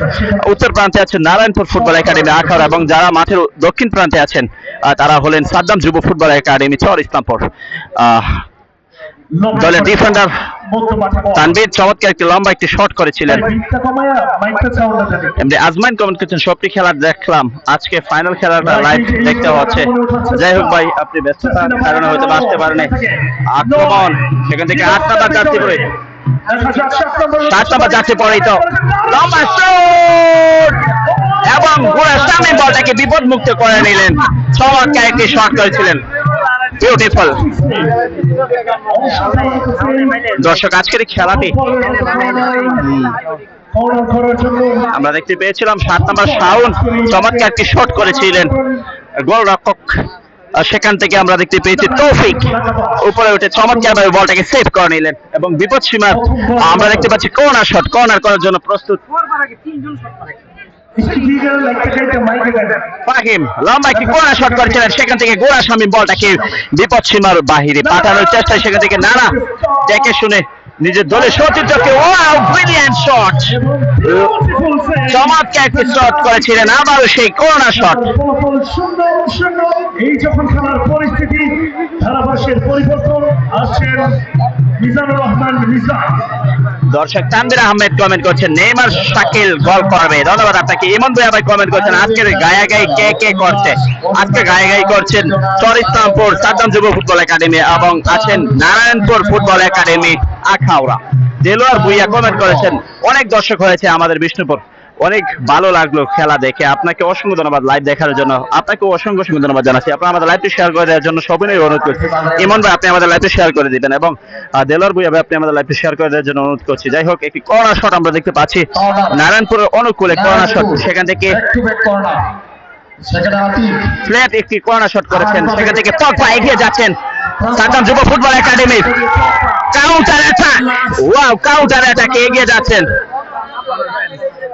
উত্তর প্রান্তে আছেন নারায়ণপুর ফুটবল একাডেমি আখাউড়া, এবং যারা মাঠের দক্ষিণ প্রান্তে আছেন তারা হলেন সাদ্দাম যুব ফুটবল একাডেমি চর ইসলামপুর। দলের ডিফেন্ডার তানভীর চমৎকার একটি লম্বা একটি শট করেছিলেন। এমনি আজমাইন কমেন্ট করছেন সবটি খেলা দেখলাম, আজকে ফাইনাল খেলাটা লাইভ দেখতে হচ্ছে। যাই হোক ভাই, আপনি ব্যস্ততার কারণে হয়তো আসতে পারেন। আক্রমণ, সেখান থেকে 8 নাম্বার যাচ্ছে পড়ে, 7 নাম্বার যাচ্ছে পড়েই তো লম্বা শট, এবং পুরো সামনে বলটাকে বিপদ মুক্ত করে নিলেন। চমৎকার একটি শট করেছিলেন, বিউটিফুল। দর্শক, আজকের খেলাটি আমরা দেখতে পেয়েছিলাম 7 নম্বর শাওন চমৎকার একটি শট করেছিলেন, গোলরক্ষক সেখান থেকে আমরা দেখতে পেয়েছি তৌফিক উপরে উঠে চমৎকারভাবে বলটাকে সেভ করে নিলেন এবং বিপদ সীমার আমরা দেখতে পাচ্ছি কর্নার শট, কর্নার করার জন্য প্রস্তুত ফাহিম। লম্বা একটি কর্নার শট করেছিলেন, সেখান থেকে গোরা শামীম বলটাকে বিপদ সীমার বাহিরে পাঠানোর চেষ্টায় সেখান থেকে নানা দেখে শুনে নিজের দলের সতীর্থকে ওয়াও ব্রিলিয়ান্ট শট, চমৎকার একটি শট করেছিলেন, আবারও সেই কর্নার শট। এই যখন খেলার পরিস্থিতি ধারাভাষ্যের পরিবর্তন আসছেন মিজানুর রহমান মিজান। দর্শক তানভীর আহমেদ কমেন্ট করছেন নেইমার শাকিল গোল করবে, ধন্যবাদ আপনাকে। ইমন ভাই আবার কমেন্ট করছেন আজকের গায়াগাই কে কে করছে, আজকে গায়াগাই করছেন চর ইসলামপুর সাদ্দাম যুব ফুটবল একাডেমি এবং আছেন Narayanpur football academy Akhaura. Delwar Bhuiya comment করেছেন অনেক দর্শক হয়েছে আমাদের বিষ্ণুপুর, অনেক ভালো লাগলো খেলা দেখে, আপনাকে অসংখ্য ধন্যবাদ লাইভ দেখার জন্য, আপনাকে অসংখ্য অসংখ্য ধন্যবাদ জানাচ্ছি। আপনারা আমাদের লাইভটি শেয়ার করে দেওয়ার জন্য সবিনয় অনুরোধ করছি। ইমন ভাই আপনি আমাদের লাইভটি শেয়ার করে দিবেন এবং দেলোয়ার ভুইয়া ভাই আপনি আমাদের লাইভটি শেয়ার করে দেওয়ার জন্য অনুরোধ করছি। যাই হোক একটি কর্নার শট আমরা দেখতে পাচ্ছি নারায়ণপুরের অনুকূলে, কর্নার শট, সেখান থেকে ফ্ল্যাট একটি কর্নার শট করেছেন, সেখান থেকে পগবা এগিয়ে যাচ্ছেন সাদ্দাম যুব ফুটবল একাডেমির কাউন্টার অ্যাটাক, ওয়াও কাউন্টার অ্যাটাকে এগিয়ে যাচ্ছেন,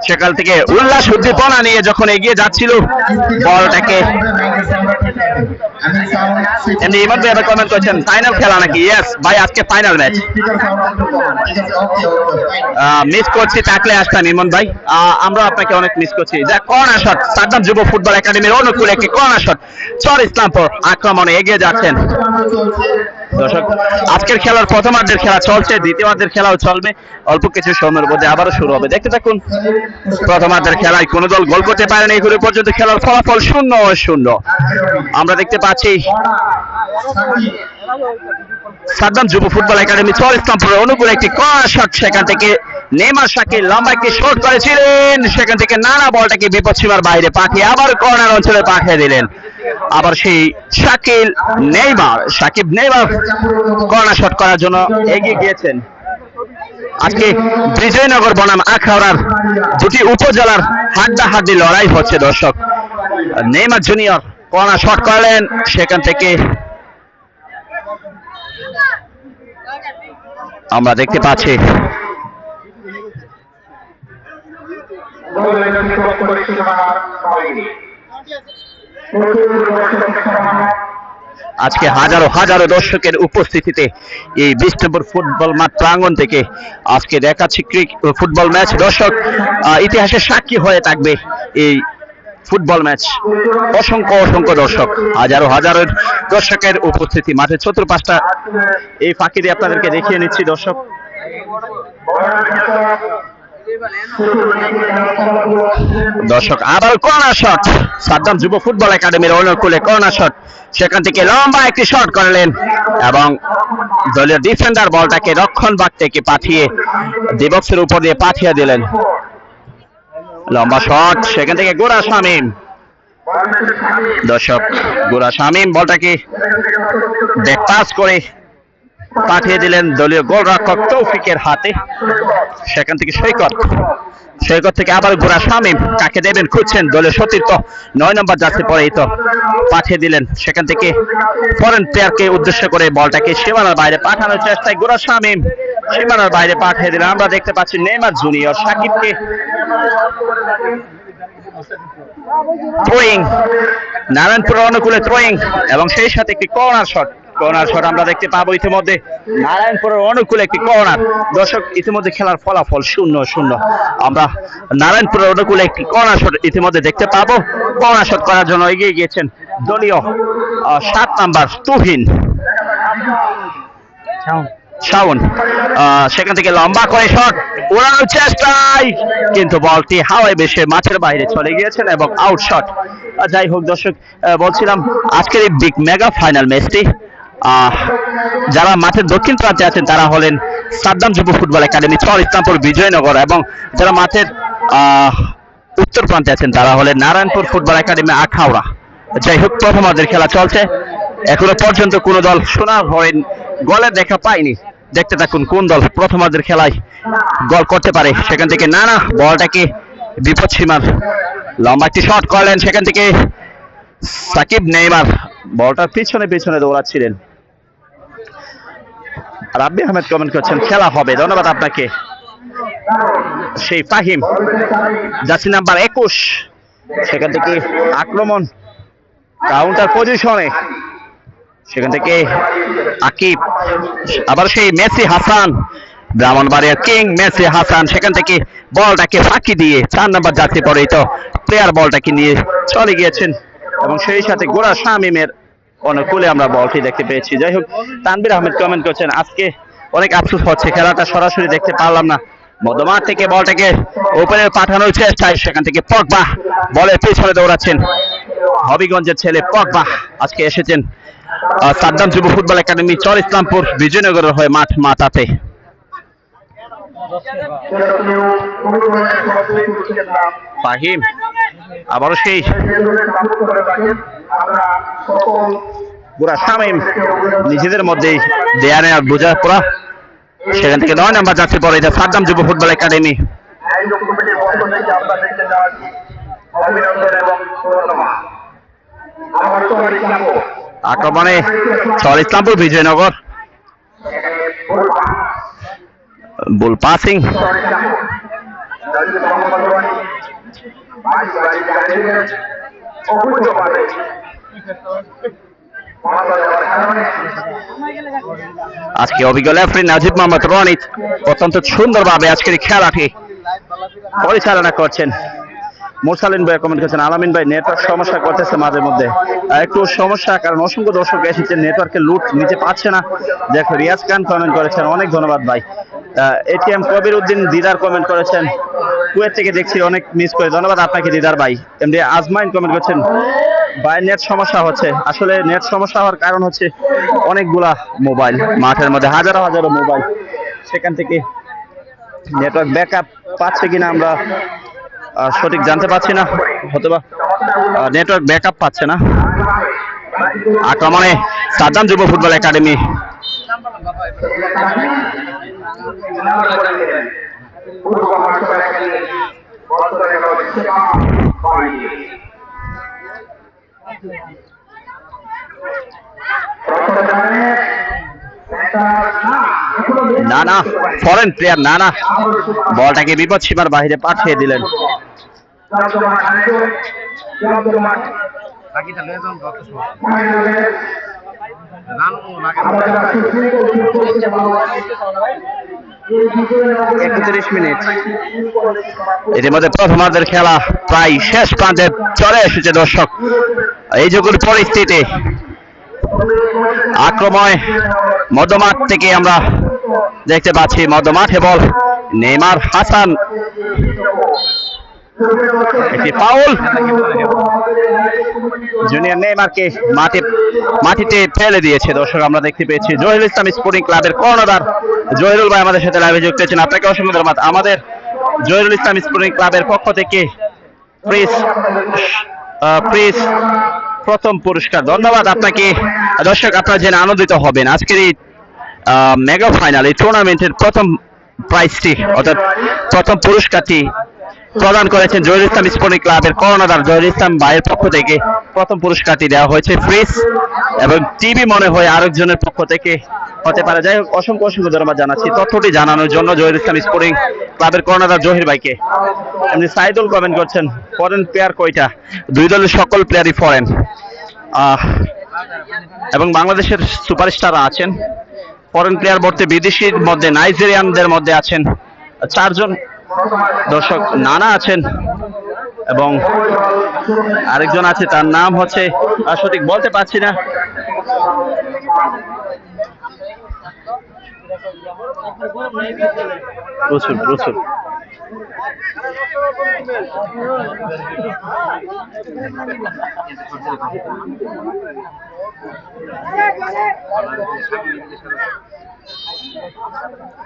সেখান থেকে উল্লাস উদ্দীপনা নিয়ে যখন এগিয়ে যাচ্ছিল বলটাকে এমনি ইমন ভাই আবার কমেন্ট করছেন ফাইনাল খেলা নাকি? ইয়েস ভাই আজকে ফাইনাল ম্যাচ, মিস করছি থাকলে আসতাম ইমন ভাই, আমরা আপনাকে অনেক মিস করছি। যা কর্নার শট সাদ্দাম যুব ফুটবল একাডেমির অনুকূলে একটি কর্নার শট, চর ইসলামপুর আক্রমণে এগিয়ে যাচ্ছেন। দর্শক আজকের খেলার প্রথমার্ধের খেলা চলছে, দ্বিতীয়ার্ধের খেলাও চলবে, অল্প কিছু সময়ের মধ্যে আবারও শুরু হবে, দেখতে থাকুন। প্রথমার্ধের খেলায় কোনো দল গোল করতে পারেনি এই পর্যন্ত, খেলার ফলাফল 0-0। আমরা দেখতে পাচ্ছি সাদ্দাম যুব ফুটবল একাডেমি চর ইসলামপুরের অনুকূলে একটি কর্নার শট, সেখান থেকে নেইমার শাকিল লম্বা একটি শট করেছিলেন, সেখান থেকে নানা বলটাকে বিপদ সীমার বাইরে পাঠিয়ে আবার কর্নার অঞ্চলে পাঠিয়ে দিলেন। আবার সেই শাকিব নেইমার কর্নার শট করার জন্য এগিয়ে গিয়েছেন। আজকে বিজয়নগর বনাম আখাউড়ার দুটি উপজেলার হাড্ডাহাড্ডি লড়াই হচ্ছে দর্শক। নেইমার জুনিয়র কর্নার শট করলেন, সেখান থেকে আমরা দেখতে পাচ্ছি আজকে হাজারো হাজারো দর্শকের উপস্থিতিতে এই বিষ্ণুপুর ফুটবল মাঠ প্রাঙ্গণ থেকে আজকে দেখাচ্ছি ফুটবল ম্যাচ। দর্শক ইতিহাসের সাক্ষী হয়ে থাকবে এই ফুটবল ম্যাচ, অসংখ্য অসংখ্য দর্শক, হাজারো হাজারো দর্শকের উপস্থিতি মাঠের চতুর্পাশটা এই ফাঁকি দিয়ে আপনাদেরকে দেখিয়ে নিচ্ছি দর্শক। দর্শক আবার কর্নার শট সাদ্দাম যুব ফুটবল একাডেমির অনুকূলে কর্নার শট, সেখান থেকে লম্বা একটি শট করলেন এবং দলীয় ডিফেন্ডার বলটাকে রক্ষণ ভাগ থেকে পাঠিয়ে দিবক্সের উপর দিয়ে পাঠিয়ে দিলেন। লম্বা শট, সেখান থেকে গোরা শামীম, দর্শক গোরা শামীম বলটাকে ব্যাক পাস করে পাঠিয়ে দিলেন দলীয় গোলরক্ষক তৌফিকের হাতে, সেখান থেকে সৈকত থেকে আবার গোরা শামীম, কাকে দেবেন খুঁজছেন, দলীয় সতীর্থ 9 নম্বর জার্সি পরেই তো পাঠিয়ে দিলেন, সেখান থেকে ফরেন প্লেয়ারকে উদ্দেশ্য করে বলটাকে সীমানার বাইরে পাঠানোর চেষ্টায় গোরা শামীম সীমানার বাইরে পাঠিয়ে দিলেন। আমরা দেখতে পাচ্ছি নেইমার জুনিয়র সাকিবকে থ্রোয়িং, নারায়ণপুর অনুকূলে থ্রোয়িং এবং সেই সাথে একটি কর্নার শট আমরা দেখতে পাবো ইতিমধ্যে নারায়ণপুরের অনুকূলে একটি কর্নার। দর্শক ইতিমধ্যে খেলার ফলাফল 0-0, আমরা নারায়ণপুরের অনুকূলে একটি কর্নার শট ইতিমধ্যে দেখতে পাবো। কর্নার শট করার জন্য এগিয়ে গিয়েছেন দলীয় 7 নাম্বার তুহিন শাওন, সেখান থেকে লম্বা করে শট ওড়ানোর চেষ্টায় কিন্তু বলটি হাওয়ায় ভেসে মাঠের বাইরে চলে গিয়েছেন এবং আউট শট। যাই হোক দর্শক বলছিলাম আজকের এই বিগ মেগা ফাইনাল ম্যাচটি যারা মাঠের দক্ষিণ প্রান্তে আছেন তারা হলেন সাদ্দাম যুব ফুটবল একাডেমি চর ইসলামপুর বিজয়নগর, এবং যারা মাঠের উত্তর প্রান্তে আছেন তারা হলেন নারায়ণপুর ফুটবল একাডেমি আখাউড়া। যাই হোক প্রথমার্ধের খেলা চলছে, এখনো পর্যন্ত কোন দল সোনার হরিণ গোলের দেখা পায়নি, দেখতে থাকুন কোন দল প্রথমার্ধের খেলায় গোল করতে পারে। সেখান থেকে নানা বলটাকে বিপদ সীমার লম্বা একটি শট করলেন, সেখান থেকে সাকিব নেইমার বলটার পিছনে পিছনে দৌড়াচ্ছিলেন। রাব্বি আহমেদ কমেন্ট করছেন খেলা হবে, ধন্যবাদ আপনাকে। সেই ফাহিম জার্সি নাম্বার 21, সেখান থেকে আক্রমণ কাউন্টার পজিশনে, সেখান থেকে আকিব, আবার সেই মেসি হাসান, ব্রাহ্মণবাড়িয়ার কিং মেসি হাসান, সেখান থেকে বলটাকে ফাঁকি দিয়ে 4 নম্বর জার্সি পরেই তো প্লেয়ার বলটাকে নিয়ে চলে গিয়েছেন এবং সেই সাথে গোরা শামীমের অনুকূলে আমরা বলটি দেখতে পেয়েছি। যাই হোক, তানভীর আহমেদ কমেন্ট করছেন আজকে অনেক আফসোস হচ্ছে খেলাটা সরাসরি দেখতে পারলাম না। মধ্যমাঠ থেকে বলটাকে উপরে পাঠানোর চেষ্টায়, সেখান থেকে পগবা বলের পিছনে দৌড়াচ্ছেন। হবিগঞ্জের ছেলে পগবা আজকে এসেছেন সাদ্দাম যুব ফুটবল একাডেমি চর ইসলামপুর বিজয়নগরের হয়ে মাঠ মাতাতে। ফাহিম আবারও সেই গোরা শামীম নিজেদের মধ্যেই দেয়ানে আর বোঝা পড়া, সেখান থেকে 9 নম্বর জার্সি পরে এটা সাদ্দাম যুব ফুটবল একাডেমি। আক্রমণে চর ইসলামপুর বিজয়নগর, বল পাসিং আজকে অভিজ্ঞ রেফারি নাজিব মোহাম্মদ রনিত অত্যন্ত সুন্দরভাবে আজকের এই খেলাটি পরিচালনা করছেন। মুরসালিন ভাই কমেন্ট করছেন আলামিন ভাই নেটওয়ার্ক সমস্যা করতেছে মাঝে মধ্যে, একটু সমস্যা, কারণ অসংখ্য দর্শক এসেছেন, নেটওয়ার্কের লুট নিতে পারছে না। দেখো রিয়াজ খান কমেন্ট করেছেন, অনেক ধন্যবাদ ভাই। এটিএম কবির উদ্দিন দিদার কমেন্ট করেছেন, কুয়েত থেকে দেখছি, অনেক মিস করে, ধন্যবাদ আপনাকে দিদার ভাই। এমনি আজমাইন কমেন্ট করছেন ভাই নেট সমস্যা হচ্ছে, আসলে নেট সমস্যা হওয়ার কারণ হচ্ছে অনেকগুলা মোবাইল মাঠের মধ্যে, হাজারো হাজারো মোবাইল, সেখান থেকে নেটওয়ার্ক ব্যাকআপ পাচ্ছে কিনা আমরা সঠিক জানতে পারছি না, হয়তোবা নেটওয়ার্ক ব্যাকআপ পাচ্ছে না। আক্রমণে সাদ্দাম যুব ফুটবল একাডেমি, না না ফরেন প্লেয়ার, না না বলটাকে বিপদ সীমার বাইরে পাঠিয়ে দিলেন। ইতিমধ্যে প্রথমার্ধের খেলা প্রায় শেষ প্রান্তে চলে এসেছে দর্শক। এই যুগের পরিস্থিতি আক্রমণে মধ্যমাঠ থেকে আমরা দেখতে পাচ্ছি, মধ্যমাঠে বল নেইমার হাসান, একটি ফাউল, জুনিয়র নেইমারকে মাটিতে ফেলে দিয়েছে দর্শক আমরা দেখতে পেয়েছি। জহিরুল ইসলাম স্পোর্টিং ক্লাবের কর্ণধার জহিরুল ভাই আমাদের সাথে লাইভে যুক্ত হয়েছেন, আপনাকে অসংখ্য ধন্যবাদ। আমাদের জহিরুল ইসলাম স্পোর্টিং ক্লাবের পক্ষ থেকে প্রিজ প্রথম পুরস্কার, ধন্যবাদ আপনাকে। দর্শক আপনারা জেনে আনন্দিত হবেন, আজকের এই মেগা ফাইনাল, এই টুর্নামেন্টের প্রথম প্রাইজটি অর্থাৎ প্রথম পুরস্কারটি প্রদান করেছেন জহিরুল ইসলাম স্পোর্টিং ক্লাবের কর্ণধার জহিরুল ইসলাম ভাইয়ের পক্ষ থেকে। প্রথম পুরস্কারটি দেওয়া হয়েছে ফ্রিজ এবং টিভি মনে হয় আরেকজনের পক্ষ থেকে হতে পারে। যাই হোক, অসংখ্য অসংখ্য ধন্যবাদ জানাচ্ছি তথ্যটি জানানোর জন্য জহিরুল ইসলাম স্পোর্টিং ক্লাবের কর্ণধার জহির ভাইকে। এমনি সাইদুল কমেন্ট করছেন ফরেন প্লেয়ার কয়টা? দুই দলের সকল প্লেয়ারই ফরেন এবং বাংলাদেশের সুপারস্টাররা আছেন। ফরেন প্লেয়ার বলতে বিদেশির মধ্যে নাইজেরিয়ানদের মধ্যে আছেন 4 জন দর্শক, নানা আছেন এবং আরেকজন আছে, তার নাম হচ্ছে সঠিক বলতে পারছি না। প্রচুর প্রচুর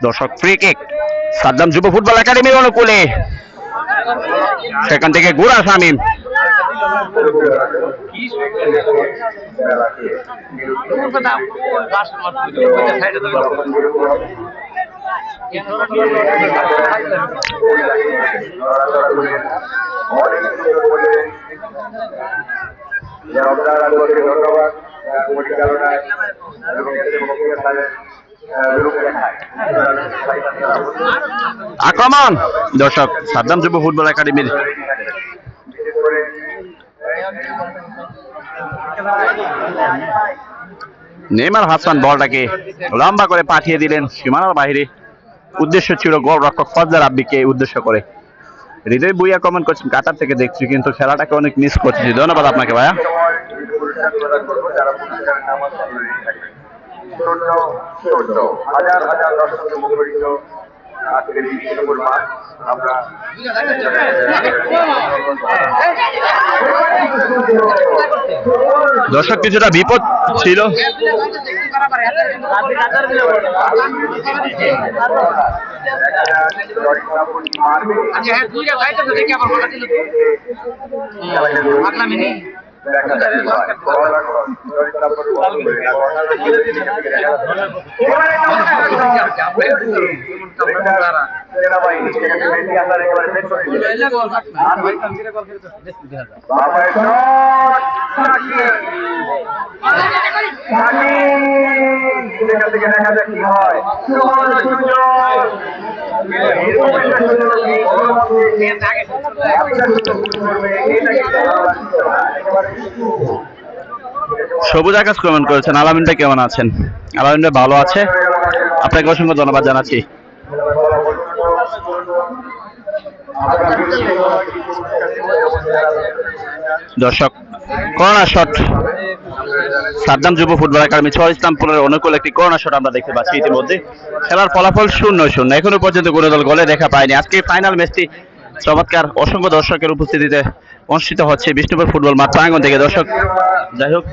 দর্শক, ফ্রি কিক সাদ্দাম যুব ফুটবল একাডেমির অনুকূলে, সেখান থেকে গোরা শামীম, ধন্যবাদ পরিচালনায় এবং আক্রমণ দর্শক সাদ্দাম যুব ফুটবল একাডেমির নেইমার হাসান বলটাকে লম্বা করে পাঠিয়ে দিলেন সীমানার বাইরে। উদ্দেশ্য ছিল গোলরক্ষক ফজলার রাব্বিকে উদ্দেশ্য করে। হৃদয় বুইয়া কমেন্ট করছেন কাতার থেকে দেখছি, কিন্তু খেলাটাকে অনেক মিস করছি। ধন্যবাদ আপনাকে ভাইয়া। হাজার হাজার দর্শকের মুখরিত আজকের বিষ্ণুপুর মাঠ আমরা দর্শক কিছুটা বিপদ ছিল। দেখা যাক কি হয়। সবুজ আকাশ কমেন্ট করেছেন আলামিন ভাই কেমন আছেন? আলামিন ভাই ভালো আছে, আপনাকে অসংখ্য ধন্যবাদ জানাচ্ছি। দর্শক করোনা শট সাদ্দাম যুব ফুটবল একাডেমি চর ইসলামপুরের অনুকূল একটি করোনা শট আমরা দেখতে পাচ্ছি। ইতিমধ্যে খেলার ফলাফল 0-0, এখনো পর্যন্ত কোনো দল গোলে দেখা পায়নি। আজকে ফাইনাল ম্যাচটি চমৎকার অসংখ্য দর্শকের উপস্থিতিতে অনুষ্ঠিত হচ্ছে বিষ্ণুপুর ফুটবল মাঠ প্রাঙ্গণ থেকে। দর্শক যাই হোক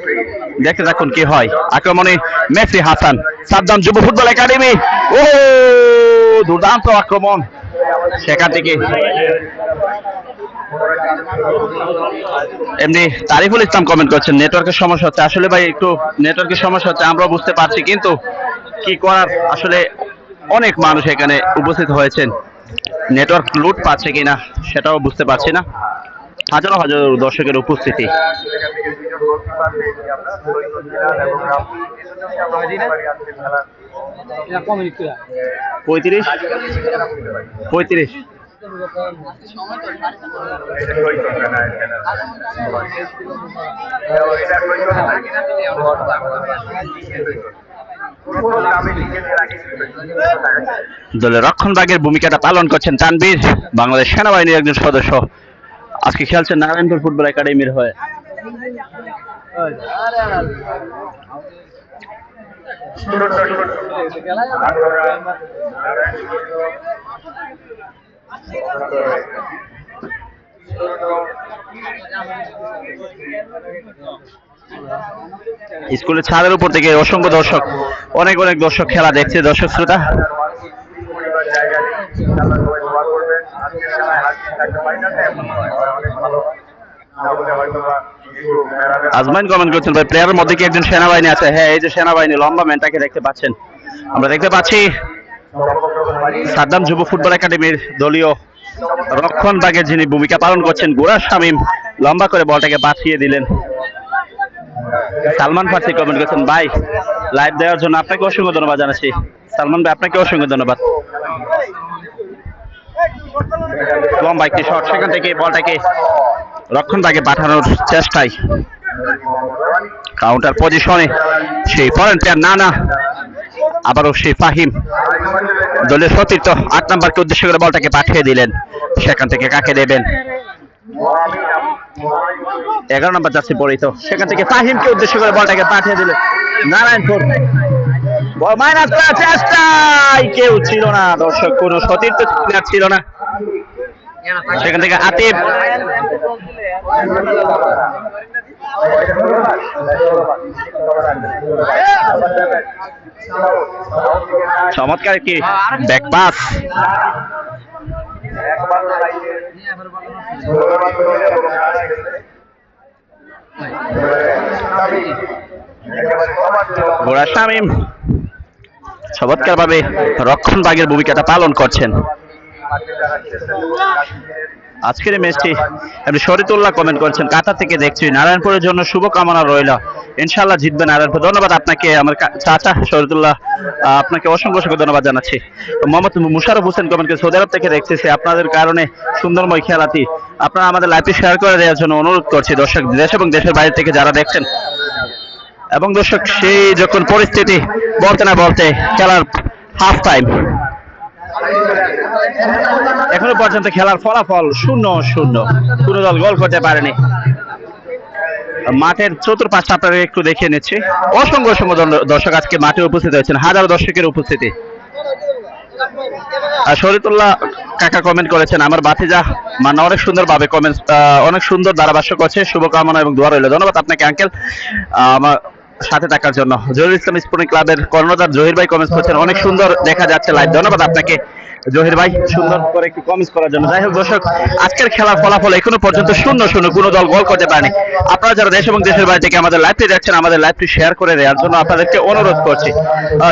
দেখতে থাকুন কি হয়। আক্রমণে মেসি হাসান সাদ্দাম যুব ফুটবল একাডেমি, ও দুর্দান্ত আক্রমণ সেখান থেকে। এমনি তারিফুল ইসলাম কমেন্ট করছেন নেটওয়ার্কের সমস্যা হচ্ছে। আসলে ভাই একটু নেটওয়ার্কের সমস্যা হচ্ছে, আমরা বুঝতে পারছি, কিন্তু কি করার, আসলে অনেক মানুষ এখানে উপস্থিত হয়েছেন, নেটওয়ার্ক লুট পাচ্ছে কিনা সেটাও বুঝতে পারছি না। হাজারো হাজার দর্শকের উপস্থিতি। 35 দলের রক্ষণভাগের ভূমিকাটা পালন করছেন তানভীর, বাংলাদেশ সেনাবাহিনীর একজন সদস্য। আজকে খেলছেন নারায়ণপুর ফুটবল একাডেমির হয়ে। স্কুলের ছাদের উপর থেকে অসংখ্য দর্শক, অনেক অনেক দর্শক খেলা দেখছে। দর্শক শ্রোতা আজমাইন কমেন্ট করছেন ভাই প্লেয়ারের মধ্যে কি একজন সেনাবাহিনী আছে? হ্যাঁ, এই যে সেনাবাহিনী লম্বা ম্যানটাকে দেখতে পাচ্ছেন, আমরা দেখতে পাচ্ছি সাদ্দাম যুব ফুটবল একাডেমির দলীয় রক্ষণ ভাগের যিনি ভূমিকা পালন করছেন গোরা শামীম লম্বা করে বলটাকে পাঠিয়ে দিলেন। সালমান ফার্সি কমেন্ট করছেন ভাই লাইভ দেওয়ার জন্য আপনাকে অসংখ্য ধন্যবাদ জানাচ্ছি। সালমান ভাই আপনাকে অসংখ্য ধন্যবাদ। লম্বা একটি শট, সেখান থেকে বলটাকে রক্ষণ ভাগে পাঠানোর চেষ্টায় কাউন্টার পজিশনে সেই ফরেন প্লেয়ার নানা, আবারও সেই ফাহিম দলের সতীর্থ ৮ নম্বরকে উদ্দেশ্য করে বলটাকে পাঠিয়ে দিলেন। সেখান থেকে কাকে দেবেন? 11 নম্বর যাচ্ছে পরিত, সেখান থেকে ফাহিমকে উদ্দেশ্য করে বলটাকে পাঠিয়ে দিলেন নারায়ণপুর। মাইনাস করার চেষ্টায় কেউ ছিল না, দর্শক কোন সতীর্থ প্লেয়ার ছিল না। সেখান থেকে আতিফ চমৎকার একটি ব্যাক পাস। গোরা শামীম চমৎকার ভাবে রক্ষণ ভাগের ভূমিকাটা পালন করছেন। আজকের এই ম্যাচটি আপনি শরীতুল্লাহ কমেন্ট করছেন কাতার থেকে দেখছি নারায়ণপুরের জন্য শুভকামনা রইল, ইনশাআল্লাহ জিতবে নারায়ণপুর। ধন্যবাদ আপনাকে আমার চাচা শরীতুল্লাহ, আপনাকে অসংখ্য অসংখ্য ধন্যবাদ জানাচ্ছি। মোহাম্মদ মুশারফ হোসেন কমেন্ট করে সৌদি আরব থেকে দেখতেছি আপনাদের কারণে সুন্দরময় খেলাটি আপনারা আমাদের লাইভে শেয়ার করে দেওয়ার জন্য অনুরোধ করছি দর্শক দেশ এবং দেশের বাইরে থেকে যারা দেখছেন। এবং দর্শক সেই যখন পরিস্থিতি বলতে না বলতে খেলার হাফ টাইম, এখনো পর্যন্ত খেলার ফলাফল 0-0, কোনো দল গোল করতে পারেনি। মাঠের চতুর্পাশে আপনারা একটু দেখিয়ে নিচ্ছি, অসংখ্য অসংখ্য দর্শক আজকে মাঠে উপস্থিত হয়েছেন, হাজারো দর্শকের উপস্থিতি। শরীতুল্লাহ কাকা কমেন্ট করেছেন আমার বাতিজা মানে অনেক সুন্দর ভাবে কমেন্ট, অনেক সুন্দর ধারাভাষ্য করছে, শুভকামনা এবং দোয়া রইল। ধন্যবাদ আপনাকে আঙ্কেল আমার সাথে থাকার জন্য। জহির ইসলাম স্পোর্টিং ক্লাবের কর্ণধার জহির ভাই কমেন্ট করছেন, অনেক সুন্দর দেখা যাচ্ছে লাইভ। ধন্যবাদ আপনাকে জহির ভাই সুন্দর করে একটু কমেন্ট করার জন্য। যাই হোক দর্শক, আজকের খেলার ফলাফল এখনো পর্যন্ত 0-0, কোনো দল গোল করতে পারেনি। আপনারা যারা দেশ এবং দেশের বাইরে থেকে আমাদের লাইভটি দেখছেন, আমাদের লাইভটি শেয়ার করে দেওয়ার জন্য আপনাদেরকে অনুরোধ করছি।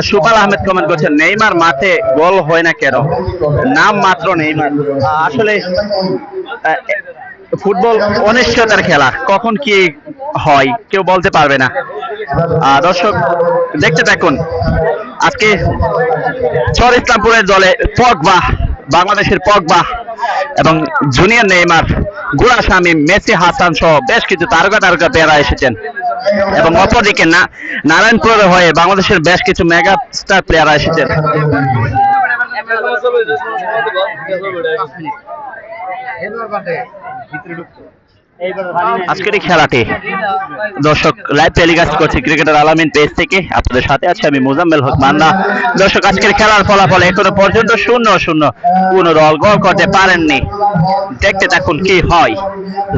সুপাল আহমেদ কমেন্ট করছেন নেইমার মাঠে গোল হয় না কেন, নাম মাত্র নেইমার। আসলে ফুটবল অনিশ্চয়তার খেলা, কখন কি হয় কেউ বলতে পারবে না। দর্শক দেখতে থাকুন, আজকে চর ইসলামপুরের দলে পগবা, বাংলাদেশের পগবা এবং জুনিয়র নেইমার, গুড়া শামীম, মেসি, হাসান সহ বেশ কিছু তারকা প্লেয়াররা এসেছেন। এবং অপরদিকে নারায়ণপুরের হয়ে বাংলাদেশের বেশ কিছু মেগা স্টার প্লেয়াররা এসেছেন। আজকের এই খেলাটি দর্শক লাইভ টেলিকাস্ট করছি ক্রিকেটার আলামিন পেজ থেকে, আপনাদের সাথে আছে আমি মোজাম্মেল হক মান্না। দর্শক আজকের খেলার ফলাফল এখনো পর্যন্ত 0-0, কোন দল গোল করতে পারেননি। দেখতে থাকুন কি হয়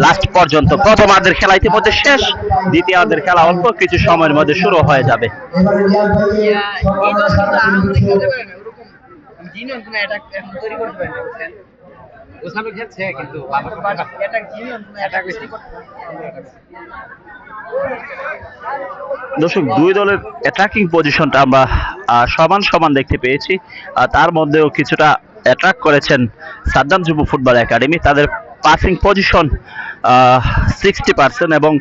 লাস্ট পর্যন্ত। প্রথমার্ধের খেলা ইতিমধ্যে শেষ, দ্বিতীয়ার্ধের খেলা অল্প কিছু সময়ের মধ্যে শুরু হয়ে যাবে। দর্শক দুই দলের অ্যাটাকিং পজিশনটা আমরা সমান সমান দেখতে পেয়েছি, তার মধ্যেও কিছুটা অ্যাট্রাক করেছেন সাদ্দাম যুব ফুটবল একাডেমি। তাদের পাসিং পজিশন 60% এবং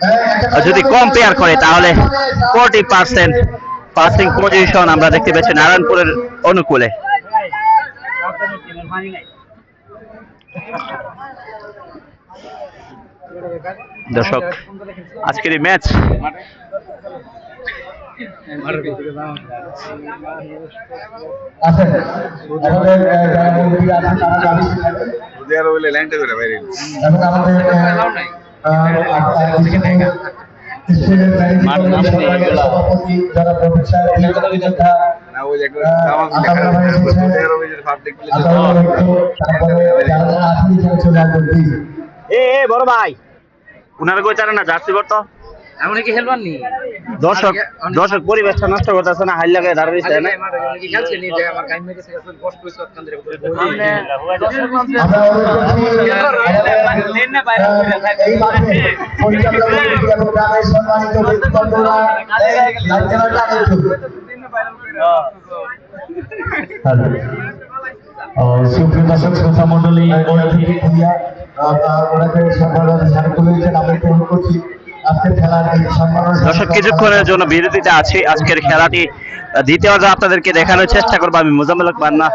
যদি কম্পেয়ার করে তাহলে 40% পাসিং পজিশন আমরা দেখতে পেয়েছি নারায়ণপুরের অনুকূলে। দর্শক আজকের এই ম্যাচ বড় ভাই উনার কই চারে না জার্সি করতো এমন কি খেলবার নি। দর্শক দর্শক পরিবেশটা নষ্ট করতেছে না, হাই লাগে দাঁড়িয়ে আছে না কি খেলছে নি যে আমার কাইম মেরে গেছে কষ্ট হইছে ওখান থেকে লেন না বাইরে এই মাঠে পরিচালনা গ্রামের সম্মানিত ব্যক্তিবর্গরা লাইভটা সুপ্রিয় দর্শক শ্রোতা মণ্ডলী দর্শক কিছুক্ষণের জন্য বিরতিতে আছি। আজকের খেলাটি দ্বিতীয়ার্ধে আপনাদেরকে দেখানোর চেষ্টা করবো আমি মোজাম্মেল হক মান্না,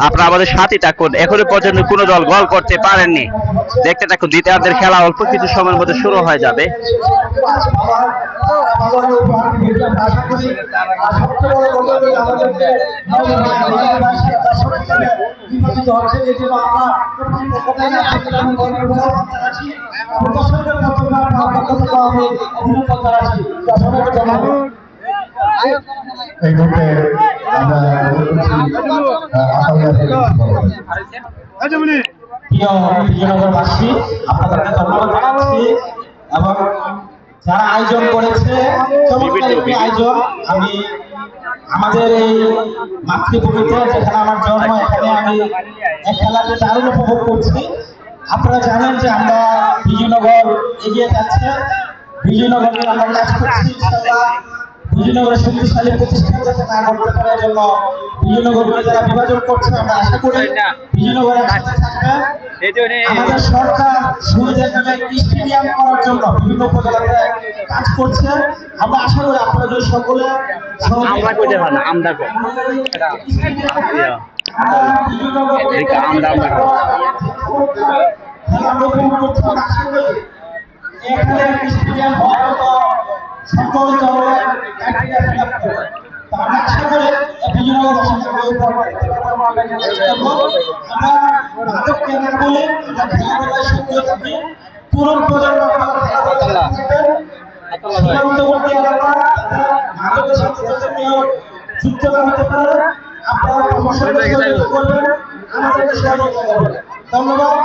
আপনারা আমাদের সাথে থাকুন। এখনো পর্যন্ত কোনো দল গোল করতে পারেননি, দেখতে থাকুন। দ্বিতীয়ার্ধের খেলা অল্প কিছু সময়ের মধ্যে শুরু হয়ে যাবে। এই মুহূর্তে বিজয়নগরবাসী আপনাদেরকে ধন্যবাদ জানাচ্ছি এবং যারা আয়োজন করেছে আয়োজন। আমি আমাদের এই মাতৃভূমিতে যেখানে আমার জন্ম, এখানে আমি এই খেলাটি দারুণ উপভোগ করছি। আপনারা জানেন যে আমরা বিজয়নগর এগিয়ে যাচ্ছে, বিজয়নগরের আমরা কাজ করছি। বিজয়নগরের শক্তিশালী প্রতিষ্ঠান যাতে না করতে পারার জন্য বিজয়নগরকে যারা বিভাজন করছে আমরা আশা করি বিজয়নগর একসাথে থাকবে। আমাদের সরকার শহীদের নামে স্টেডিয়াম করার জন্য বিভিন্ন উপজেলাতে কাজ করছে। আমরা আশা করি আপনারা যদি সকলে আমরা কইতে পারি না আমরা কই এখানে স্টেডিয়াম হওয়ার মতো সকল দলের আমরা আশা করি পুরো প্রজন্ম যুক্ত করতে পারে। আপনারা করবেন, আমাদেরকে সহযোগিতা করবেন। ধন্যবাদ।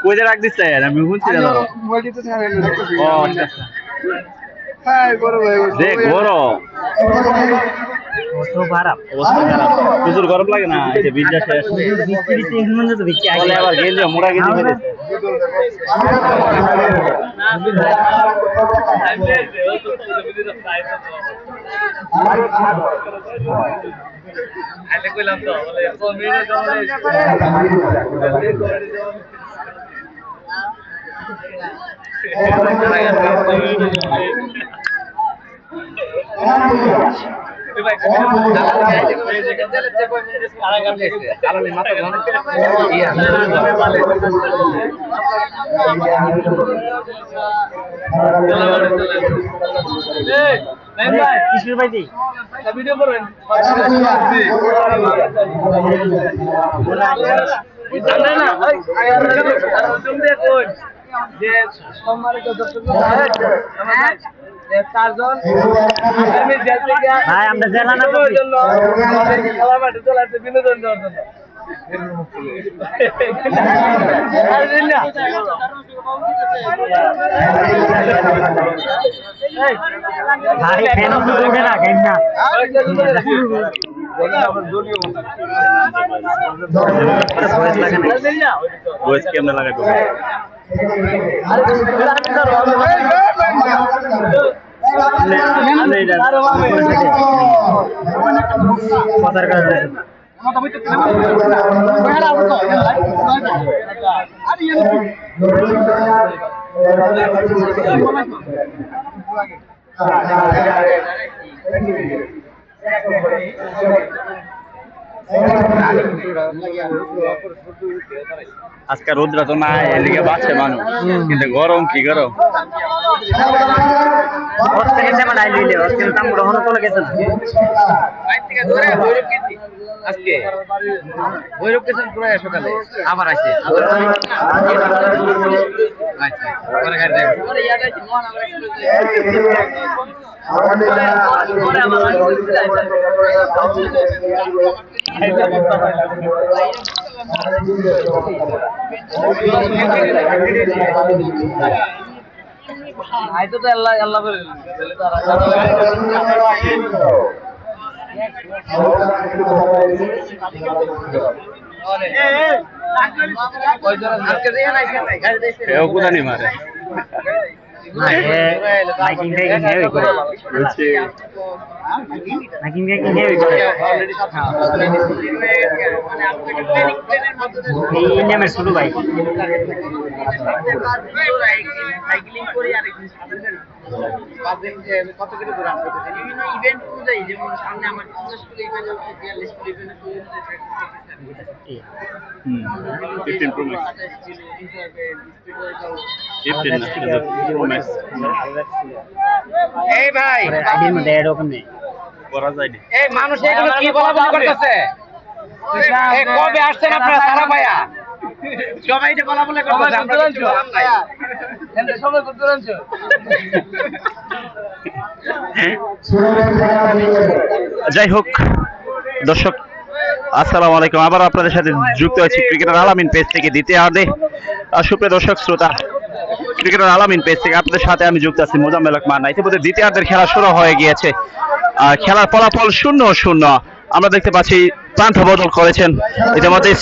কোথায় রাখ দিচ্ছে আমি শুনছি না প্রচুর গরম লাগে না বীজটা শেষ আবার গেলে মোড়া গেলে কইলাম তো ভিডিও করবেন যে সম্মানিত দর্শক চারজন আমরা জেলা না জন্য খেলা মাঠে চলে আসছে বিনোদন দেওয়ার জন্য কেমন লাগাই আজকে রোদ্রা তো নাই এদিকে বাঁচছে মানুষ কিন্তু গরম কি গরম আজকে ভৈরব গেছেন পুরো সকালে আবার আসে তো আল্লাহ আল্লাহ করে কোথায় মারে শুরু ভাই কত কিছু বিভিন্ন ইভেন্ট অনুযায়ী যেমন সামনে আমার স্কুল ইভেন্ট হচ্ছে 42 স্কুল ইভেন্ট এই ভাই আইডির মধ্যে এড ওপেন নেই করা যায় না এই মানুষ এগুলো কি বলা বলা করতেছে এই কবে আসছেন আপনারা সারা ভাইয়া সবাই যে বলা বলা করতেছে আমরা কিছু বললাম না এন্ড সবাই করতে যাই হোক দর্শক, আসসালামু আলাইকুম, আবার আপনাদের সাথে যুক্ত হয়েছি ক্রিকেটার আলামিন পেজ থেকে দ্বিতীয়ার্ধে। সুপ্রিয় দর্শক শ্রোতা, ক্রিকেটার আলামিন পেজ থেকে আপনাদের সাথে আমি যুক্ত আছি মোজাম্মেল হক মান্না। ইতিমধ্যে দ্বিতীয়ার্ধের খেলা শুরু হয়ে গিয়েছে। খেলার ফলাফল 0-0। আমরা দেখতে পাচ্ছি প্রান্ত বদল করেছেন ইতিমধ্যে।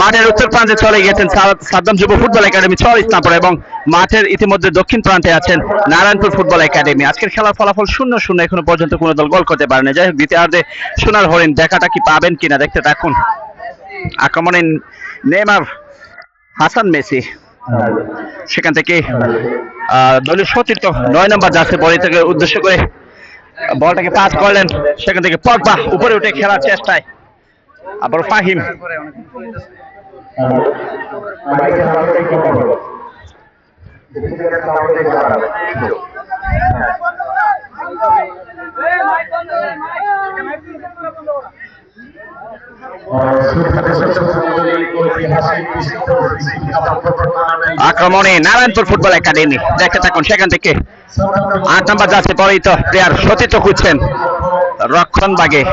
মাঠের উত্তর প্রান্তে চলে গিয়েছেন সাদ্দাম যুব ফুটবল একাডেমি চর ইসলামপুর, এবং মাঠের ইতিমধ্যে দক্ষিণ প্রান্তে আছেন নারায়ণপুর ফুটবল একাডেমি। আজকের খেলার ফলাফল 0-0, এখনো পর্যন্ত কোনো দল গোল করতে পারেনি। যাই হোক, দ্বিতীয়ার্ধে সোনার হরিণ দেখাটা কি পাবেন কিনা দেখতে থাকুন। আক্রমণে নেইমার, হাসান মেসি, সেখান থেকে দলীয় সতীর্থ 9 নম্বর জার্সি বল থেকে উদ্দেশ্য করে বলটাকে পাস করলেন। সেখান থেকে পগবা উপরে উঠে খেলার চেষ্টায়, আবার ফাহিম। আক্রমণে নারায়ণপুর ফুটবল একাডেমি, দেখতে থাকুন। সেখান থেকে 8 নম্বর যাচ্ছে পরিচিত প্লেয়ার সতীর্থ খুঁজছেন রক্ষণ বাগে,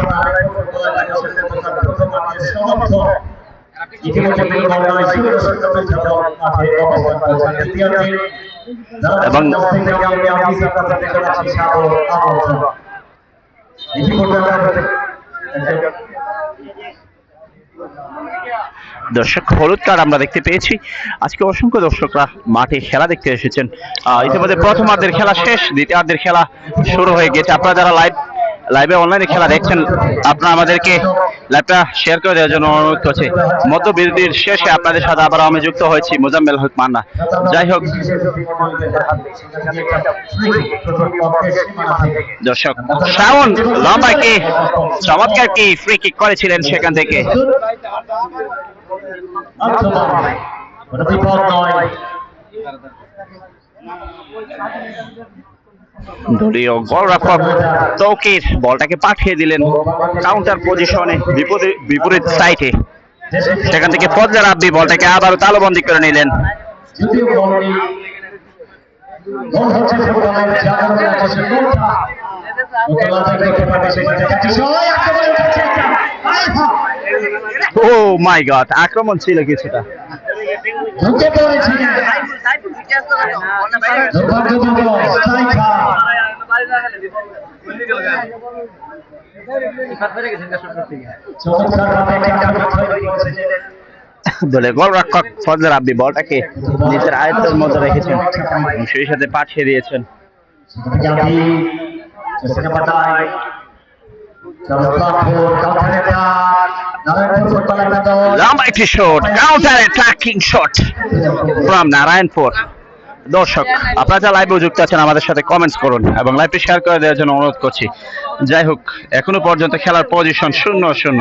এবং দর্শক হলুদ কার্ড আমরা দেখতে পেয়েছি। আজকে অসংখ্য দর্শকরা মাঠে খেলা দেখতে এসেছেন। ইতিমধ্যে প্রথমার্ধের খেলা শেষ, দ্বিতীয়ার্ধের খেলা শুরু হয়ে গেছে। আপনারা যারা লাইভে অনলাইনে খেলা দেখছেন, আপনারা আমাদেরকে লাইভটা শেয়ার করে দেওয়ার জন্য অনুরোধ করছি। মধ্যবিরতির শেষে আপনাদের সাথে আবার আমি যুক্ত হয়েছি মোজাম্মেল হক মান্না। যাই হোক দর্শক, শাওন লম্বা কি চমৎকার কি ফ্রি কিক করেছিলেন সেখান থেকে। দলীয় গোলরক্ষক তৌকির বলটাকে পাঠিয়ে দিলেন কাউন্টার পজিশনে বিপরীত সাইডে। সেখান থেকে ফজলে রাব্বি বলটাকে আবারও তালুবন্দী করে নিলেন। ও মাই গড, আক্রমণ ছিল কিছুটা। দলে গোলরক্ষক ফজলে রাব্বি বলটাকে নিজের আয়ত্তের মধ্যে রেখেছেন এবং সেই সাথে পাঠিয়ে দিয়েছেন। লম্বা একটি shot, counter attacking shot from Narayanpur. দর্শক, আপনারা যা লাইভে যুক্ত আছেন আমাদের সাথে কমেন্টস করুন এবং লাইভটি শেয়ার করে দেওয়ার জন্য অনুরোধ করছি। যাই হোক, এখনো পর্যন্ত খেলার পজিশন 0-0।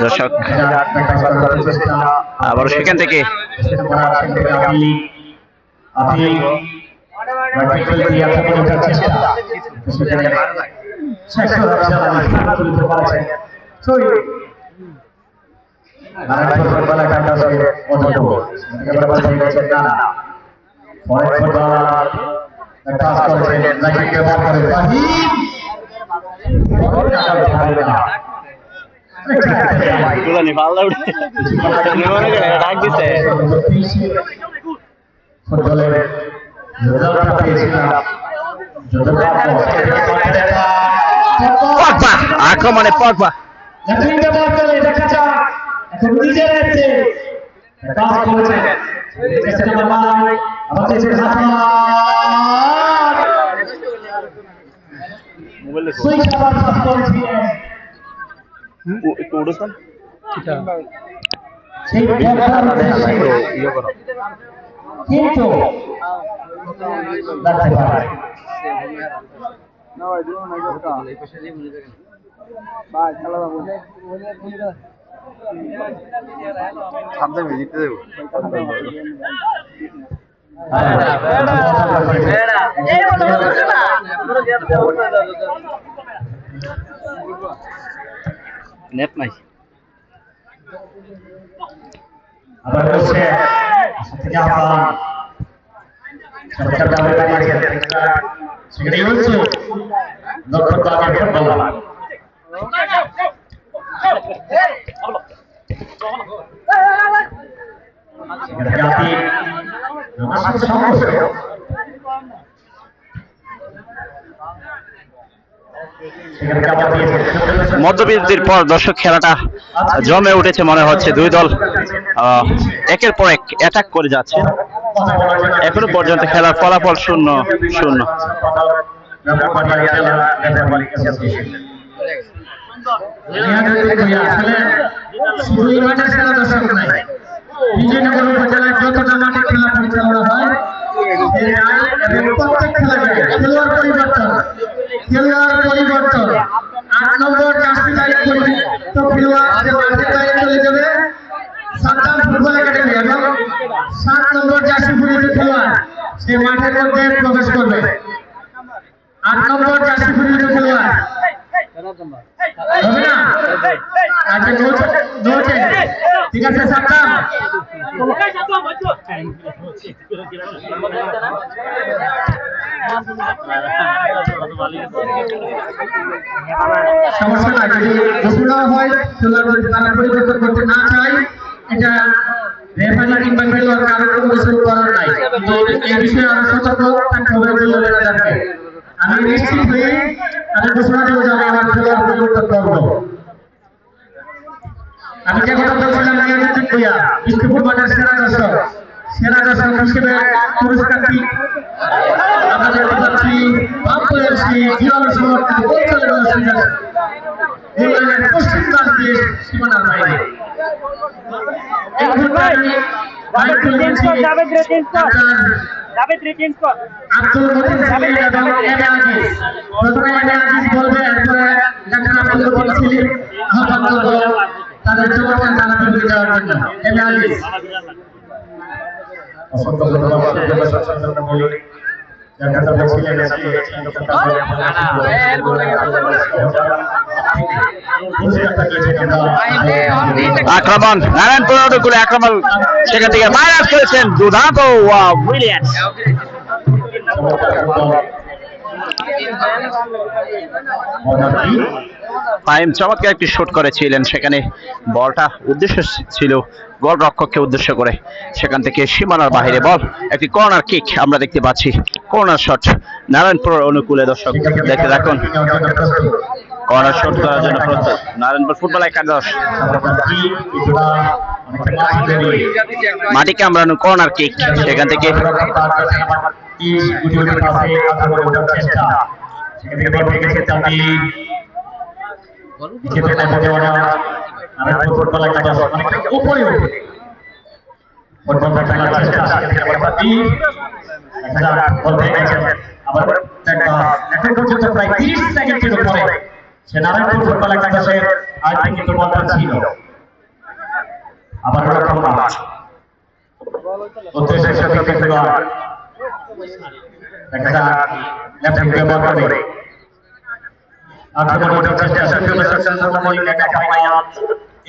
দর্শক, আবার সেখান থেকে আক্রমণে পগবা কিন্তু নেট নাই। আবার হচ্ছে থেকে আপনারা সরকার দাবি করেছেন সেখানে হচ্ছে লক্ষ্য টার্গেট ফুটবল মধ্যবিরতির পর দর্শক খেলাটা জমে উঠেছে মনে হচ্ছে। দুই দল একের পর এক অ্যাটাক করে যাচ্ছে। এখনো পর্যন্ত খেলার ফলাফল 0-0। বিজয়নগর উপজেলায় যতটা মাঠে খেলা পরিচালনা হয় প্রত্যেক খেলায় খেলোয়াড় পরিবর্তন 8 নম্বর জার্সি তো খেলোয়াড় মাঠের বাইরে চলে যাবে সাদ্দাম ফুটবল একাডেমি এবং 7 নম্বর জার্সি পরিহিত খেলোয়াড় সে মাঠের মধ্যে প্রবেশ করবে। 8 নম্বর জার্সি পরিহিত খেলোয়াড় হবে না? আচ্ছা নোটে ঠিক আছে সাদ্দাম সমস্যা না, যদি ঘোষণা হয় খেলোয়াড় তারা পরিবর্তন করতে না চায় এটা রেফারি কিংবা খেলোয়াড় কারো কোনো কিছু করার নাই। এই বিষয়ে আরো সতর্ক থাকতে হবে খেলোয়াড়দেরকে। আমি নিশ্চিত হয়ে আমি ঘোষণা দেবো যে আমি আমার খেলোয়াড় পরিবর্তন করবো। আমি যে কথা বলছিলাম নিয়াজুদ্দিন ভূঁইয়া বিষ্ণুপুর মাঠের সেরা দর্শক হিসেবে পুরস্কারটি আমরা দেখতে পাচ্ছি জীবন সমর্থন পশ্চিম পাশ দিয়ে সীমানার বাইরে আব্দুল মতিন সালিম এবং এমএ আজিজ প্রথমে এমএ আজিজ বলবে, এরপরে ডাক্তার আব্দুল মতিন সালিম আহ্বান করব তাদের চমৎকার দানাতে দিয়ে দেওয়ার জন্য। এমএ আজিজ অসংখ্য ধন্যবাদ আক্রমণ নারায়ণপুর অনুকূলে আক্রমণ সেখান থেকে মাইনাস করেছেন দুর্দান্ত ব্রিলিয়ান্স। ফাহিম চমৎকার একটি শুট করেছিলেন, সেখানে বলটা উদ্দেশ্য ছিল গোল রক্ষককে উদ্দেশ্য করে, সেখান থেকে সীমানার বাইরে বল একটি কর্নার কিক আমরা দেখতে পাচ্ছি। কর্নার শট নারায়ণপুর অনুকূলে, দর্শক দেখতে থাকুন। কর্নার শট করার জন্য প্রস্তুত নারায়ণপুর ফুটবল একাদশ। মাটি কামড়ানো কর্নার কিক, সেখান থেকে এখন পর্যন্ত প্রায় 30 সেকেন্ডের উপরে সে নারায়ণপুর ফুটবল একাদশের আগে কিন্তু বলটা ছিল। আবার রকম মাছ উদ্দেশ্যের সাথে কিন্তু একটা লেফট ব্যবহার করে আক্রমণের চেষ্টা সক্রিয় সচেতনমূলক একটা ফাইনাল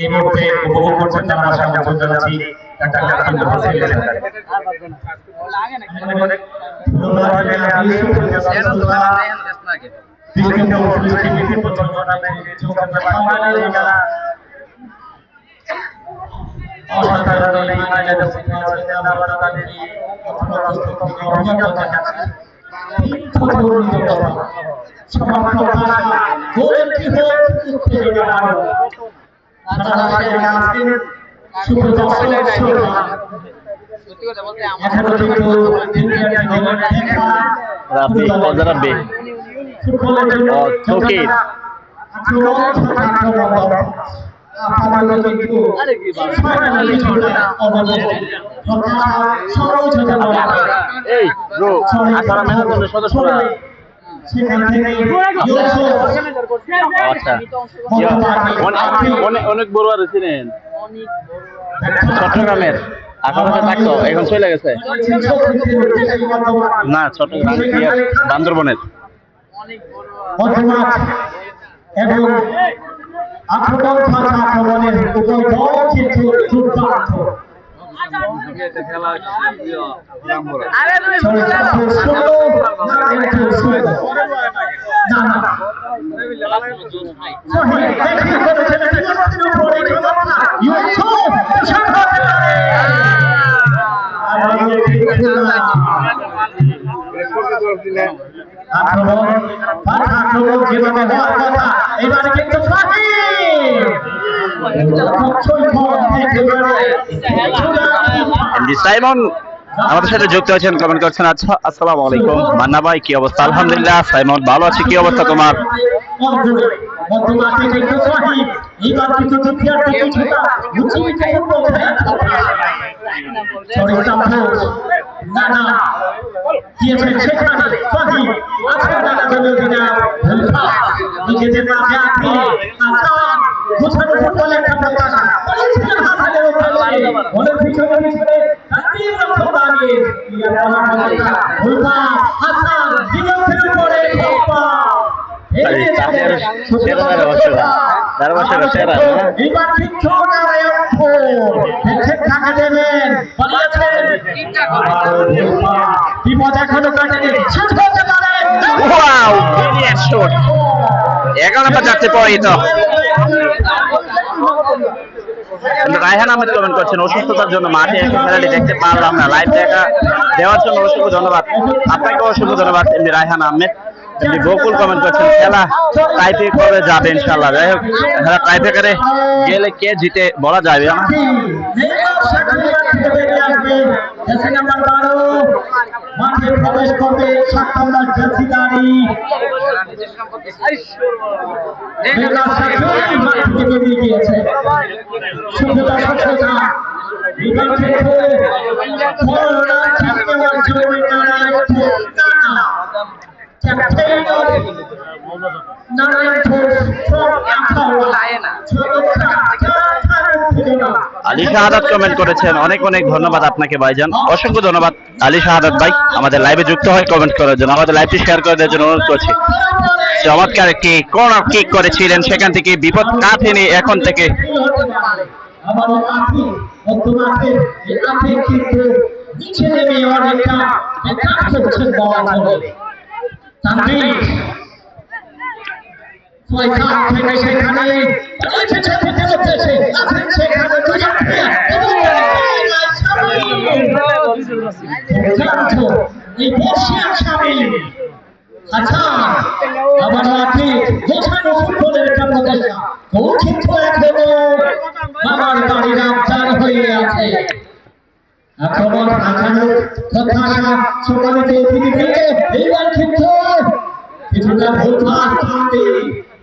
এই মুহূর্তে উপভোগ করছেন যারা আমার সামনে চলে যাচ্ছি একটা কিন্তু ফেসিলিটি অনেক বড় আর ছিলেন চট্টগ্রামের 18 থাকতো, এখন চলে গেছে না চট্টগ্রাম বান্দরবনের। আক্রমণ তথা আক্রমণের উভয় দল কিন্তু দুর্দান্ত। আক্রমণ যেভাবে হওয়ার কথা এবারে কিন্তু সাইমন আমাদের সাথে যুক্ত আছেন, কমেন্ট করছেন। আচ্ছা, আসসালামু আলাইকুম মান্না ভাই, কি অবস্থা? আলহামদুলিল্লাহ। সাইমন ভালো আছে, কি অবস্থা তোমার? যাচ্ছে পরিত রায়হান আহমেদ কমেন্ট করছেন, অসুস্থতার জন্য মাঠে এসে খেলাটি দেখতে পারলাম না। লাইভ দেখা দেওয়ার জন্য অসংখ্য ধন্যবাদ, আপনাকে অসংখ্য ধন্যবাদ এমনি রায়হান আহমেদ। এমনি বকুল কমেন্ট করছেন, খেলা টাইপে করে যাবে ইনশাল্লাহ। যাই হোক, খেলা টাইপে করে গেলে কে জিতে বলা যাবে না। প্রবেশ করবে আলী শাহাদাত কমেন্ট করেছেন, অনেক অনেক ধন্যবাদ আপনাকে ভাইজান, অসংখ্য ধন্যবাদ আলী শাহাদাত ভাই আমাদের লাইভে যুক্ত হয়ে কমেন্ট করার জন্য। আমাদের লাইভটি শেয়ার করে দেওয়ার জন্য অনুরোধ করছি। চমৎকার একটি কর্নার কিক করেছিলেন, সেখান থেকে বিপদ কাটেনি। এখন থেকে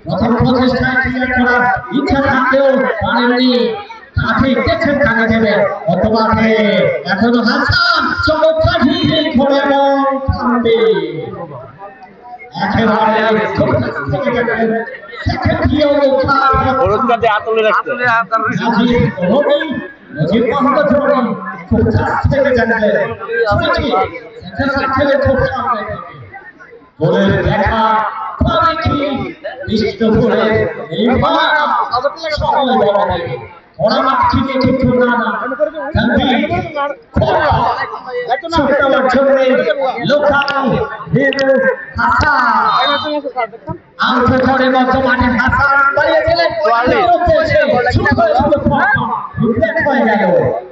প্রথম প্রচেষ্টায় ক্লিয়ার করার ইচ্ছা থাকলেও পারেননি। দেখছেন কাকে দেবে অথবা এখনো হাসান চমৎকার হিল করে এবং থামবে একেবারে দেখা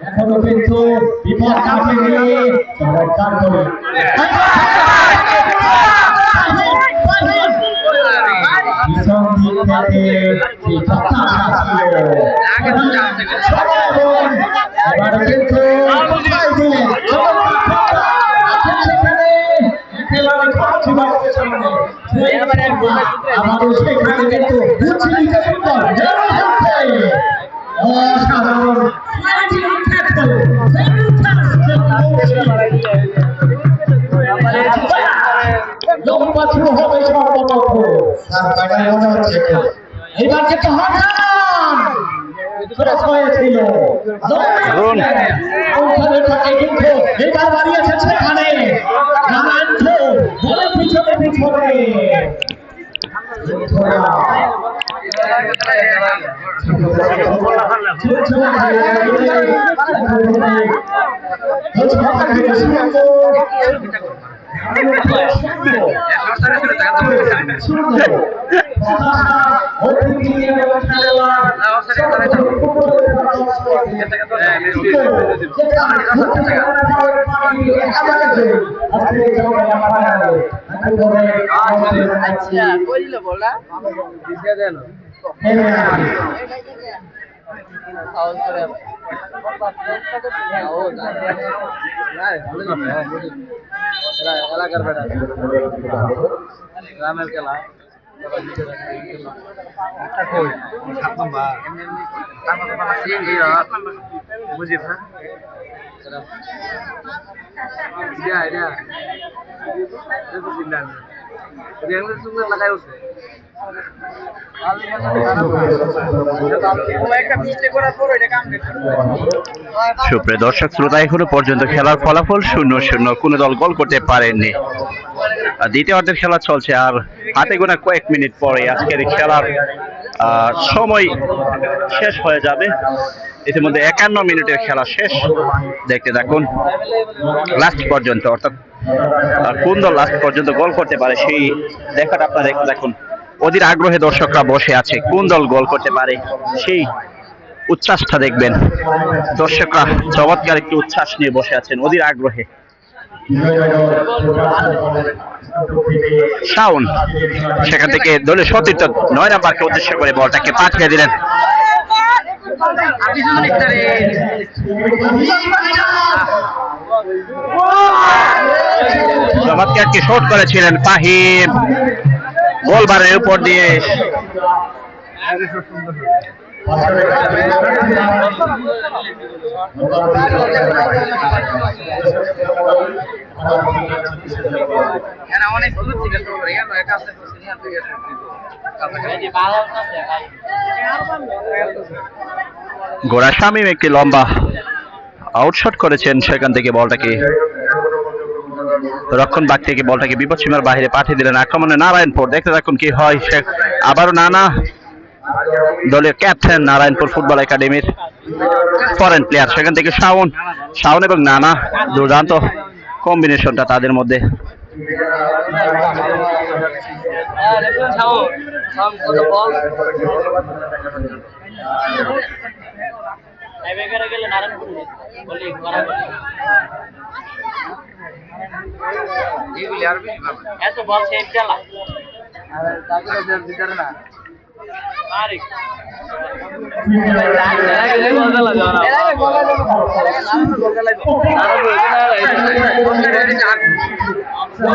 এখনো কিন্তু বিপদ চমৎকার করে এবার কিন্তু হয়েছিল এবার বাড়িয়েছে সেখানে পিছনে পিছনে গ্রামের খেলা মুজিব সুন্দর লাগাই উঠছে সুপ্রিয় দর্শক শ্রোতা, এখনো পর্যন্ত খেলার ফলাফল 0-0, কোনো দল গোল করতে পারেননি। দ্বিতীয় অর্ধের খেলা চলছে, আর হাতে গোনা কয়েক মিনিট পরে আজকের খেলার সময় শেষ হয়ে যাবে। ইতিমধ্যে 51 মিনিটের খেলা শেষ। দেখতে থাকুন লাস্ট পর্যন্ত, অর্থাৎ কোন দল লাস্ট পর্যন্ত গোল করতে পারে সেই দেখাটা আপনারা দেখতে থাকুন। অধীর আগ্রহে দর্শকরা বসে আছে, কোন দল গোল করতে পারে সেই উচ্ছ্বাসটা দেখবেন। দর্শকরা চমৎকার একটি উচ্ছ্বাস নিয়ে বসে আছেন অধীর আগ্রহে। শাওন সেখান থেকে দলের সতীর্থ 9 নাম্বারকে উদ্দেশ্য করে বলটাকে পাঠিয়ে দিলেন। চমৎকার একটি শট করেছিলেন ফাহিম, গোলবারের উপর দিয়ে। গোড়া শামীম একটি লম্বা আউটশট করেছেন, সেখান থেকে বলটাকে রক্ষণ বাগ থেকে বলটাকে বিপদ সীমার বাইরে পাঠিয়ে দিলেন। আক্রমণে নারায়ণপুর, দেখতে থাকুন কি হয়। আবারও নানা, দলের ক্যাপ্টেন নারায়ণপুর ফুটবল একাডেমির ফরেন প্লেয়ার, সেখান থেকে শাওন এবং নানা, দুর্দান্ত কম্বিনেশনটা তাদের মধ্যে।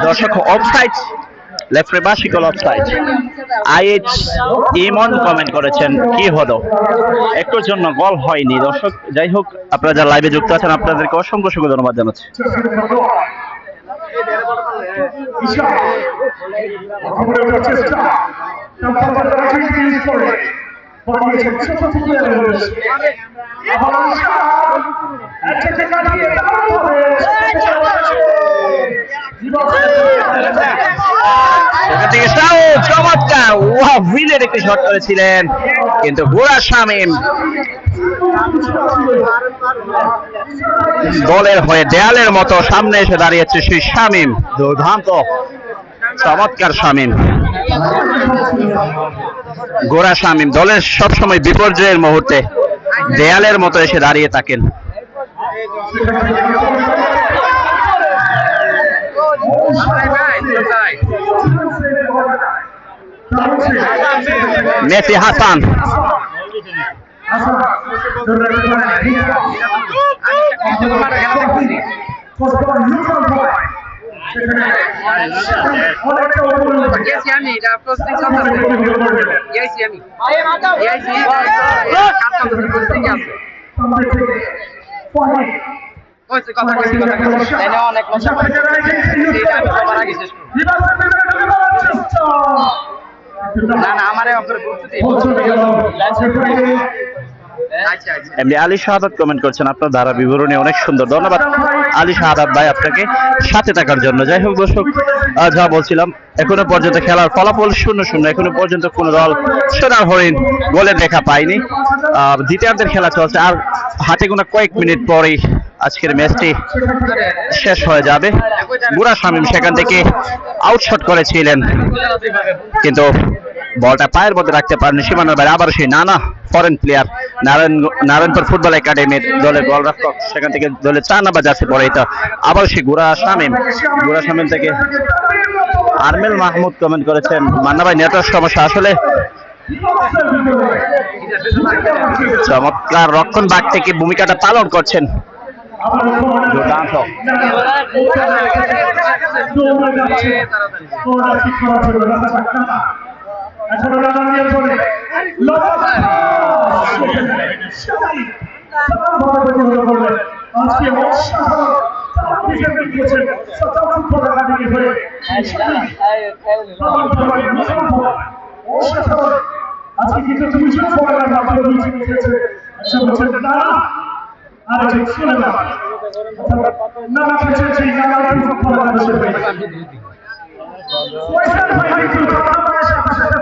দর্শক অফসাইড, লেফটে বাসিকল অফসাইড। আইএইচ ইমন কমেন্ট করেছেন কি হলো, একটুর জন্য গোল হয়নি। দর্শক যাই হোক, আপনারা যারা লাইভে যুক্ত আছেন আপনাদেরকে অসংখ্য অসংখ্য ধন্যবাদ জানাচ্ছি। চমৎকার উইলের একটি শট করেছিলেন, কিন্তু গোড়া শামীম দলের হয়ে দেয়ালের মতো সামনে এসে দাঁড়িয়েছে। সেই শামীম দুর্দান্ত, চমৎকার শামীম, গোড়া শামীম দলের সবসময় বিপর্যয়ের মুহূর্তে দেয়ালের মতো এসে দাঁড়িয়ে থাকেন। মেসি হাসান, এমনি আলী শাহাদাত কমেন্ট করছেন, আপনার ধারা বিবরণী অনেক সুন্দর, ধন্যবাদ আলী শাহাদাত ভাই আপনাকে সাথে থাকার জন্য। যাই হোক দর্শক, যা বলছিলাম, এখনো পর্যন্ত খেলার ফলাফল 0-0। এখনো পর্যন্ত কোন দল সোনার হরিণ গোলের দেখা পায়নি। দ্বিতীয়ার্ধের খেলা চলছে, আর হাতে গোনা কয়েক মিনিট পরেই আজকের ম্যাচটি শেষ হয়ে যাবে। বুড়া শামীম সেখান থেকে আউটশট করেছিলেন, কিন্তু বলটা পায়ের মধ্যে রাখতে পারেন সীমানার বাইরে। আবার সেই নানা ফরেন প্লেয়ার নারায়ণপুর ফুটবল একাডেমির দলের গোলরক্ষক, সেখান থেকে দলের 4 নাম্বার জার্সি পরে এটা আবার সেই গুড়া শামীম থেকে আরমেল মাহমুদ কমেন্ট করেছেন, মান্না ভাই নেটওয়ার্ক সমস্যা। আসলে চমৎকার রক্ষণ ভাগ থেকে ভূমিকাটা পালন করছেন দুর্দান্ত। আজকে কিন্তু তুমি শুনে পড়ার মাত্র নিচে গেছে আচ্ছা বলছেন না আর ঠিক শুনে না না পেছেছি না না পড়ার বিষয় পয়সা ভাই কিন্তু আপনারা সাথে সাথে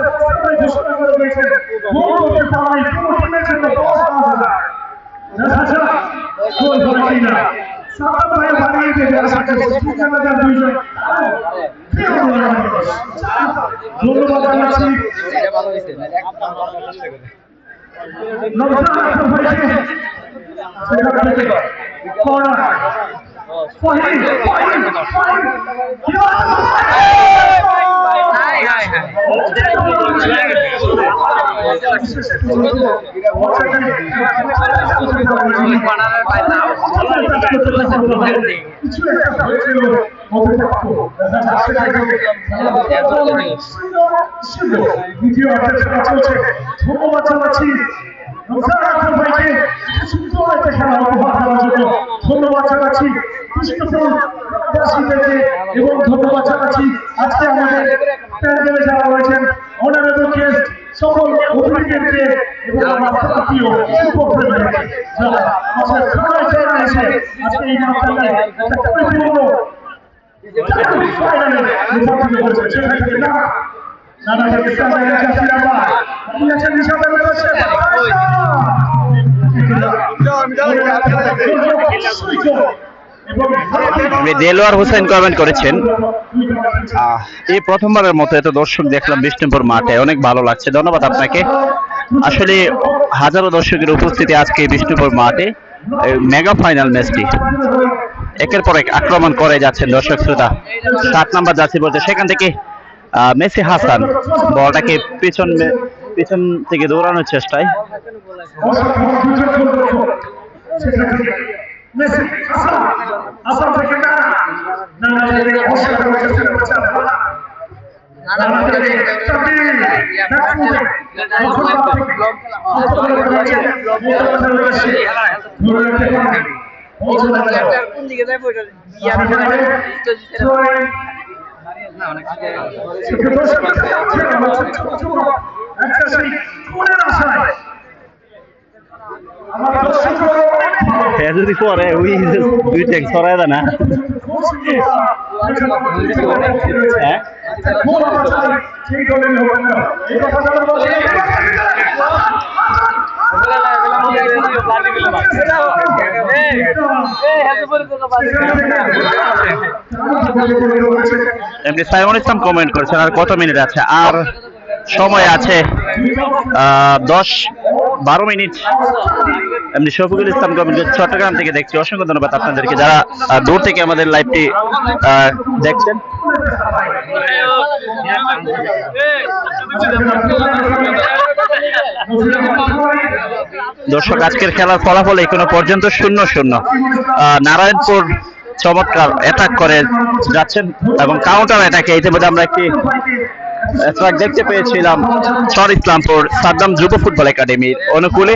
ঘোষণা করে দিয়েছেন বলতে পারি কোন টিমের জন্য 10,000 আচ্ছা কোন ভাই না সাত ভাই বাড়িয়ে দেবে আশা করি সুন্দরবন দুইজন ধন্যবাদ জানাচ্ছি। ধন্যবাদ জানাচ্ছি ধন্যবাদ জানাচ্ছি এবং ধন্যবাদ জানাচ্ছি আজকে আমাদের প্যানেলে যারা রয়েছেন অনারেবল গেস্ট সকল অতিথিদেরকে এবং আমার প্রিয় উপপ্রেমীদেরকে যারা আমাদের সবাই যারা এসে আজকে এই মাঠে একটা প্রতিবন্ধ ফাইনালে রূপান্তরিত করেছে সেখান থেকে নানা ইসলামের জাতিরা আপনি আছেন হিসাবে রয়েছে দেলোয়ার হোসেন কমেন্ট করেছেন, এই প্রথমবারের মতো এত দর্শক দেখলাম বিষ্ণুপুর মাঠে, অনেক ভালো লাগছে। ধন্যবাদ আপনাকে। আসলে হাজারো দর্শকের উপস্থিতি আজকে বিষ্ণুপুর মাঠে মেগা ফাইনাল ম্যাচটি একের পর এক আক্রমণ করে যাচ্ছেন দর্শক শ্রোতা। 7 নাম্বার জার্সি বলতে সেখান থেকে মেসি হাসান বলটাকে পিছন থেকে দৌড়ানোর চেষ্টায় যদি পরে ওই দুই ট্যাঙ্ক সরাই দেয় না এমনি সাইমন ইসলাম কমেন্ট করেছেন আর কত মিনিট আছে, আর সময় আছে 10-12 মিনিট। এমনি শফিকুল ইসলাম কমেন্ট চট্টগ্রাম থেকে দেখছি, অসংখ্য ধন্যবাদ আপনাদেরকে যারা দূর থেকে আমাদের লাইভটি দেখছেন। দর্শক আজকের খেলার ফলাফল এখনো পর্যন্ত 0-0। নারায়ণপুর চমৎকার অ্যাটাক করে যাচ্ছেন এবং কাউন্টার অ্যাটাকে ইতিমধ্যে আমরা একটি দেখতে পেয়েছিলাম চর ইসলামপুর সাদ্দাম যুব ফুটবল একাডেমির অনুকূলে।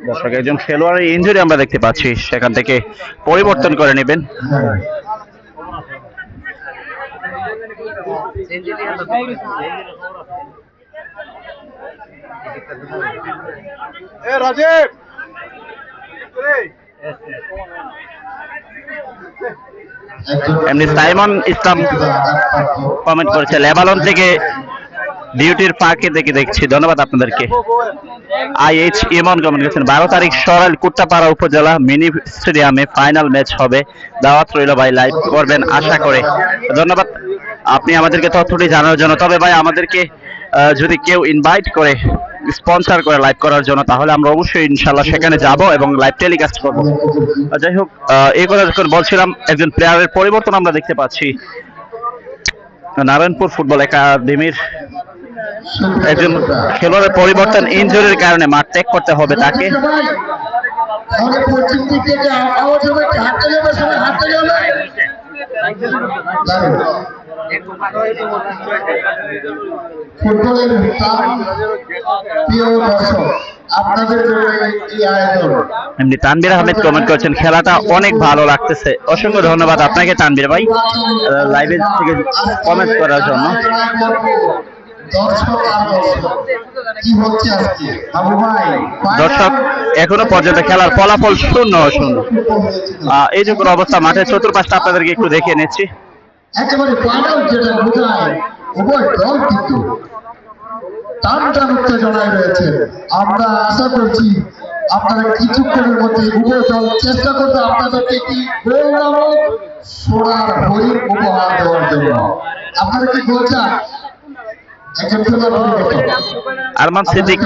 দর্শক একজন খেলোয়াড়ের ইনজুরি আমরা দেখতে পাচ্ছি, সেখান থেকে পরিবর্তন করে নেবেন। রাজীব এমনি সাইমন ইসলাম কমেন্ট করেছে লেবানন থেকে ডিউটির ফাঁকে দেখছি। ধন্যবাদ আপনাদেরকে। IH ইমন কমেন্ট করেছেন 12 তারিখ সরাইল কুট্টাপাড়া উপজেলা মিনি স্টেডিয়ামে ফাইনাল ম্যাচ হবে, দাওয়াত রইল ভাই, লাইভ করবেন আশা করে। ধন্যবাদ আপনি আমাদেরকে তথ্যটি জানানোর জন্য। তবে ভাই আমাদেরকে যদি কেউ ইনভাইট করে স্পন্সর করে লাইভ করার জন্য তাহলে আমরা অবশ্যই ইনশাল্লাহ সেখানে যাব এবং লাইভ টেলিকাস্ট করব। যাই হোক, এই কথা যখন বলছিলাম একজন প্লেয়ারের পরিবর্তন আমরা দেখতে পাচ্ছি। নারায়ণপুর ফুটবল একাডেমির একজন খেলোয়াড়ের পরিবর্তন, ইনজুরির কারণে মাঠ ত্যাগ করতে হবে তাকে। ফুটবলের প্রিয় দর্শক, আপনাদের জন্য একটি আয়োজন। এমনি তানভীর আহমেদ কমেন্ট করেছেন খেলাটা অনেক ভালো লাগতেছে। অসংখ্য ধন্যবাদ আপনাকে তানভীর ভাই লাইভে থেকে কমেন্ট করার জন্য। দর্শক এখনো পর্যন্ত খেলার ফলাফল 0-0। এই যুগের অবস্থা মাঠের চতুর্পাশটা আপনাদেরকে একটু দেখিয়ে নিচ্ছি। একেবারে ফাইনাল যেটা বোঝায় উভয় দল কিন্তু টান উত্তেজনায় রয়েছে। আমরা আশা করছি আপনারা কিছুক্ষণের মধ্যে উভয় দল চেষ্টা করবে আপনাদেরকে একটি গোল নামক সোনার হরিণ উপহার দেওয়ার জন্য। আপনারা কি গোল চান? আরমান সিদ্দিক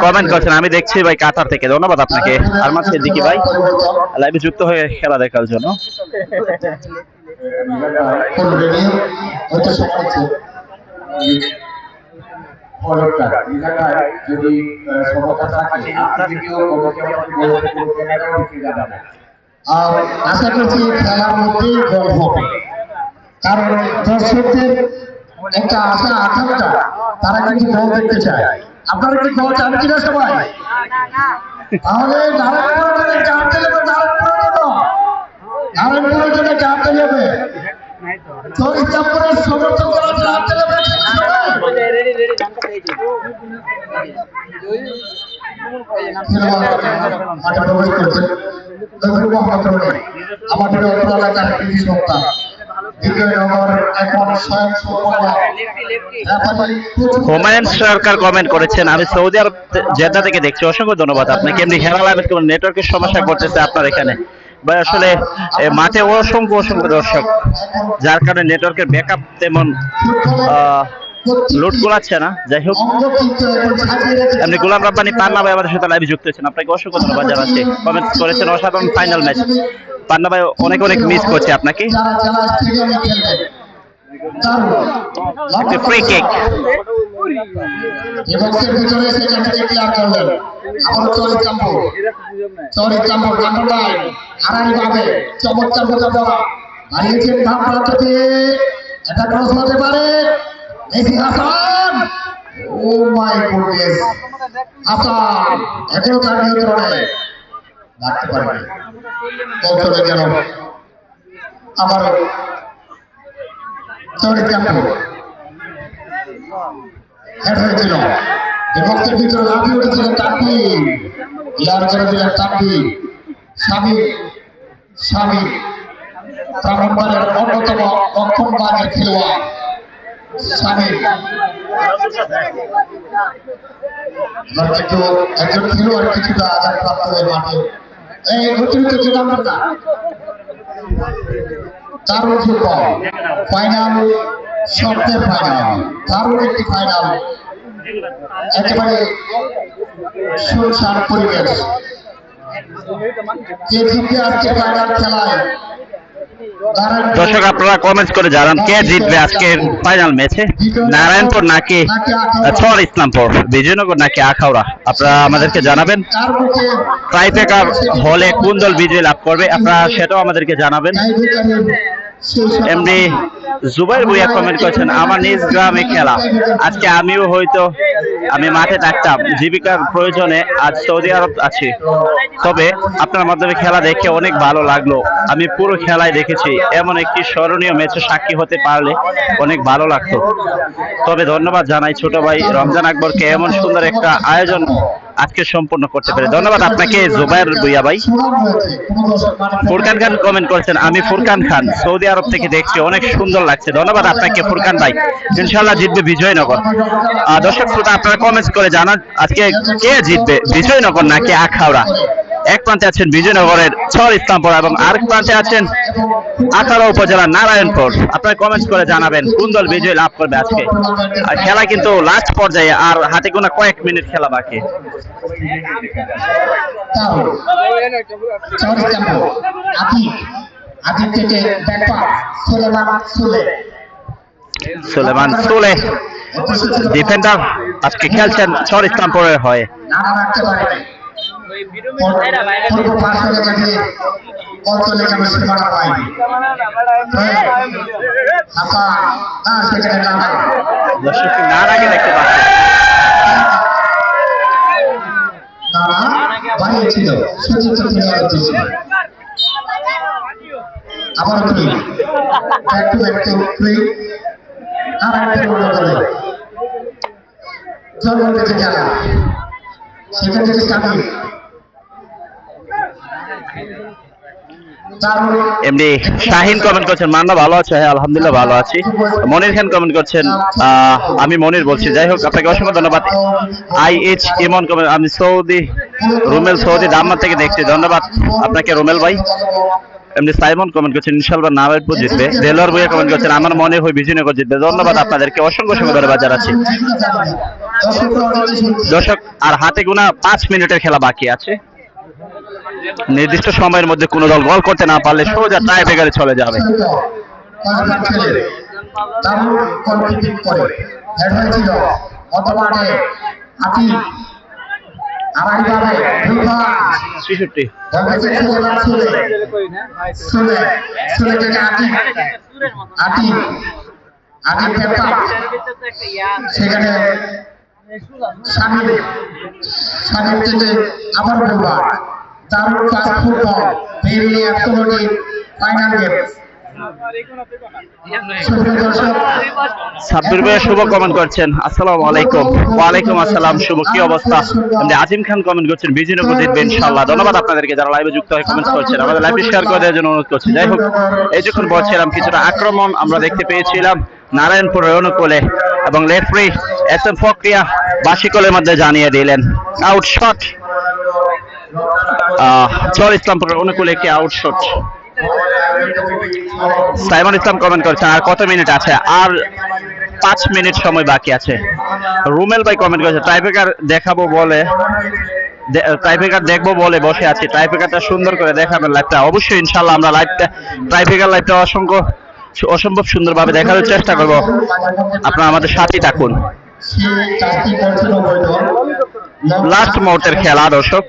কমেন্ট করছেন আমি দেখছি ভাই কাতার থেকে। ধন্যবাদ আপনাকে আরমান সিদ্দিকি ভাই লাইভে যুক্ত হয়ে খেলা দেখার জন্য। আশা করছি খেলার মধ্যেই গোল হবে, কারণ দর্শকদের একটা আশা আকাঙ্ক্ষা, তারা কিন্তু গোল দেখতে চায়। আপনারা কি গোল চান কিনা সবাই? তাহলে নারায়ণপুরের জন্য চাপ দেবে, নারায়ণপুরের জন্য চাপ দেবে, চরিতাপুরের সমর্থকরা চাপ দেবে। মাঠে প্রবেশ করছেন আমাদের অত্র এলাকার কৃষি সত্তা হুমায়ুন সরকার কমেন্ট করেছেন আমি সৌদি আরব জেদ্দা থেকে দেখছি। অসংখ্য ধন্যবাদ আপনাকে। এমনি হেরাল আহমেদ কোন নেটওয়ার্কের সমস্যা করতেছে আপনার এখানে ভাই, আসলে মাঠে অসংখ্য দর্শক যার কারণে নেটওয়ার্কের ব্যাকআপ তেমন লোড গোলাচ্ছে না। যাই হোক, আপনি গোলাম রাব্বানি পান্না ভাই আমাদের সাথে লাইভে যুক্ত হয়েছেন, আপনাকে অসংখ্য ধন্যবাদ জানাচ্ছি। কমেন্ট করেছেন অসাধারণ ফাইনাল ম্যাচ। পান্না ভাই অনেক মিস করছে আপনাকে। ফ্রি কিক চমৎকার বোঝাপড়া হারিয়েছেন ধাপ প্রান্ততে, এটা ক্রস হতে পারে। Messi Hasan, oh my goodness, Hasan এখনো তার নিয়ন্ত্রণে লাগতে পারবে। বলতে গেল আবার চৌরি ক্যাম্প হেড হয়েছিল, বিভক্তের ভিতরে লাফিয়ে উঠেছিল তানভীর, ইয়ার করে দিলেন তানভীর। স্বামী ব্রাহ্মণবাড়িয়ার অন্যতম রক্ষণবাগের খেলোয়াড় স্বামী কিন্তু একজন খেলোয়াড় কিছুটা আঘাতপ্রাপ্ত হয়ে মাঠে এই অতিরিক্ত যে নাম্বারটা দারুণ ফুটবল ফাইনাল, শর্তের ফাইনাল, দারুণ একটি ফাইনাল, একেবারে সুনসান পরিবেশ। কে জিতবে আজকে ফাইনাল খেলায়? দর্শক আপনারা কমেন্টস করে জানান কে জিতবে আজকের ফাইনাল ম্যাচে, নারায়ণপুর নাকি থর ইসলামপুর, বিজয়নগর নাকি আখাউড়া? আপনারা আমাদেরকে জানাবেন। ট্রাইব্রেকার হলে কোন দল বিজয় লাভ করবে আপনারা সেটাও আমাদেরকে জানাবেন। এমনি জুবাইর ভুইয়া কমেন্ট করেছেন আমার নিজ গ্রামে খেলা, আজকে আমিও হয়তো আমি মাঠে থাকতাম, জীবিকার প্রয়োজনে আজ সৌদি আরব আছি, তবে আপনার মাধ্যমে খেলা দেখে অনেক ভালো লাগলো। আমি পুরো খেলায় দেখেছি, এমন একটি স্মরণীয় ম্যাচে সাক্ষী হতে পারলে অনেক ভালো লাগতো। তবে ধন্যবাদ জানাই ছোট ভাই রমজান আকবরকে এমন সুন্দর একটা আয়োজন আজকে সম্পূর্ণ করতে পেরে। ধন্যবাদ আপনাকে জুবাইর ভুইয়া ভাই। ফুরকান খান কমেন্ট করেছেন আমি ফুরকান খান সৌদি আরব থেকে দেখছি, অনেক সুন্দর লাগছে। ধন্যবাদ আপনাকে ফুরকান ভাই, ইনশাআল্লাহ জিতবে বিজয়নগর। দর্শক শ্রোতা আপনারা কমেন্টস করে জানান আজকে কে জিতবে, বিজয়নগর নাকি আখাউড়া। এক প্রান্তে আছেন বিজয়নগরের চর ইসলামপুর এবং আরেক প্রান্তে আছেন আখাউড়া উপজেলার নারায়ণপুর। আপনারা কমেন্টস করে জানাবেন কোন দল বিজয় লাভ করবে আজকে। আর খেলা কিন্তু লাস্ট পর্যায়ে, আর হাতে গোনা কয়েক মিনিট খেলা বাকি। সুলেমান সুলে ডিফেন্ডার আজকে খেলছেন চর ইসলামপুরের হয়ে। নারাকে দেখতে পাচ্ছেন আবার সেখান থেকে এমনি শাহিন কমেন্ট করছেন মান্না ভালো আছে, হ্যাঁ আলহামদুলিল্লাহ ভালো আছি। মনির খান কমেন্ট করছেন আমি মনির বলছি। যাই হোক আপনাকে অসংখ্য ধন্যবাদ। IH ইমন কমেন্ট আমি সৌদি রুমেল সৌদি দাম্মা থেকে দেখছি, ধন্যবাদ আপনাকে রুমেল ভাই। এমনি সাইমন কমেন্ট করছেন ইনশাআল্লাহ নারায়ণপুর জিতবে। দেলোয়ার ভুইয়া কমেন্ট করছেন আমার মনে হয় বিজয়নগর জিতবে। ধন্যবাদ আপনাদেরকে, অসংখ্য ধন্যবাদ জানাচ্ছি। দর্শক আর হাতে গোনা 5 মিনিটের খেলা বাকি আছে। নির্দিষ্ট সময়ের মধ্যে কোনো দল গোল করতে না পারলে সোজা টাই ব্রেকারে চলে যাবে। সেখানে আবার বলবার দারুণ ক্লাস ফুটবল বেরিয়ে অ্যাবসলিউটলি ফাইনাল গেম। সাব্বির ভাই শুভ কমেন্ট করছেন আসসালামু আলাইকুম। ওয়ালাইকুম আসসালাম শুভ, কি অবস্থা? আজিম খান কমেন্ট করছেন বিজয়নগর জিতবে ইনশাআল্লাহ। ধন্যবাদ আপনাদেরকে যারা লাইভে যুক্ত হয়ে কমেন্টস করছেন, আমাদের লাইভে শেয়ার করে দেওয়ার জন্য অনুরোধ করছি। যাই হোক এই যখন বলছিলাম কিছুটা আক্রমণ আমরা দেখতে পেয়েছিলাম নারায়ণপুরের অনুকূলে এবং রেফারি SM ফকরিয়া বাসিকলের মধ্যে জানিয়ে দিলেন আউটশট। চর ইসলামপুরের অনুকূলে একটি আউটশট। সাইমন ইসলাম কমেন্ট করছেন আর কত মিনিট আছে, আর 5 মিনিট সময় বাকি আছে। রুমেল ভাই কমেন্ট করেছে টাইব্রেকার দেখাবো বলে টাইব্রেকার দেখবো বলে বসে আছি, টাইব্রেকারটা সুন্দর করে দেখাবেন লাইভটা। অবশ্যই ইনশাআল্লাহ আমরা লাইভটা টাইব্রেকার লাইভটা অসম্ভব সুন্দরভাবে দেখানোর চেষ্টা করব, আপনারা আমাদের সাথেই থাকুন। লাস্ট মুহূর্তের খেলা দর্শক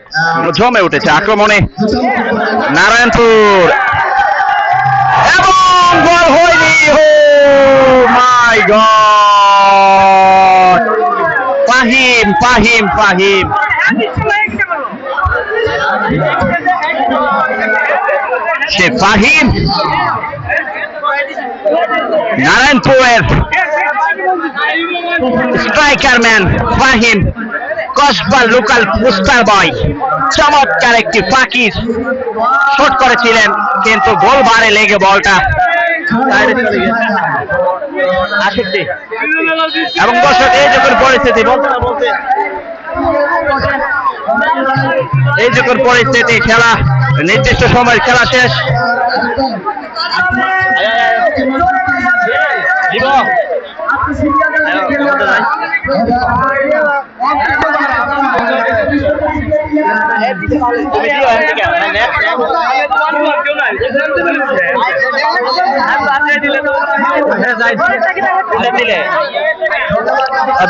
জমে উঠেছে আক্রমণে নারায়ণপুর এবং গোল হয়নি। Oh my god, Fahim Fahim Fahim সে ফাহিম নারায়ণপুরের striker man Fahim Kasba local poster boy চমৎকার একটি ফাঁকি শট করেছিলেন, কিন্তু গোল বারে লেগে বলটা বাইরে চলে গেছে। এবং দর্শক এই যখন পরিস্থিতি খেলা নির্দিষ্ট সময়ের খেলা শেষ।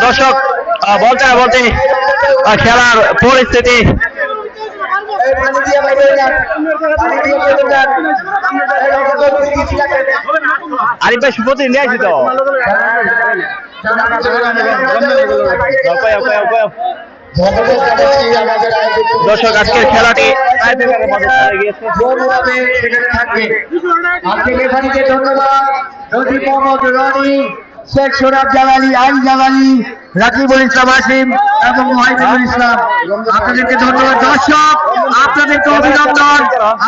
দর্শক বলতে না বলতে খেলার পরিস্থিতি আরিফ ভাই সুপতি নিয়ে আসি তো দর্শক আজকের খেলাটি ধন্যবাদ নদী মোহাম্মদ রনি, শেখ সোরাব জালালি, আইন জালালি, রাকিবুল ইসলাম আসিম এবং ওয়াহিদুল ইসলাম, আপনাদেরকে ধন্যবাদ। দর্শক আপনাদেরকে অভিনন্দন,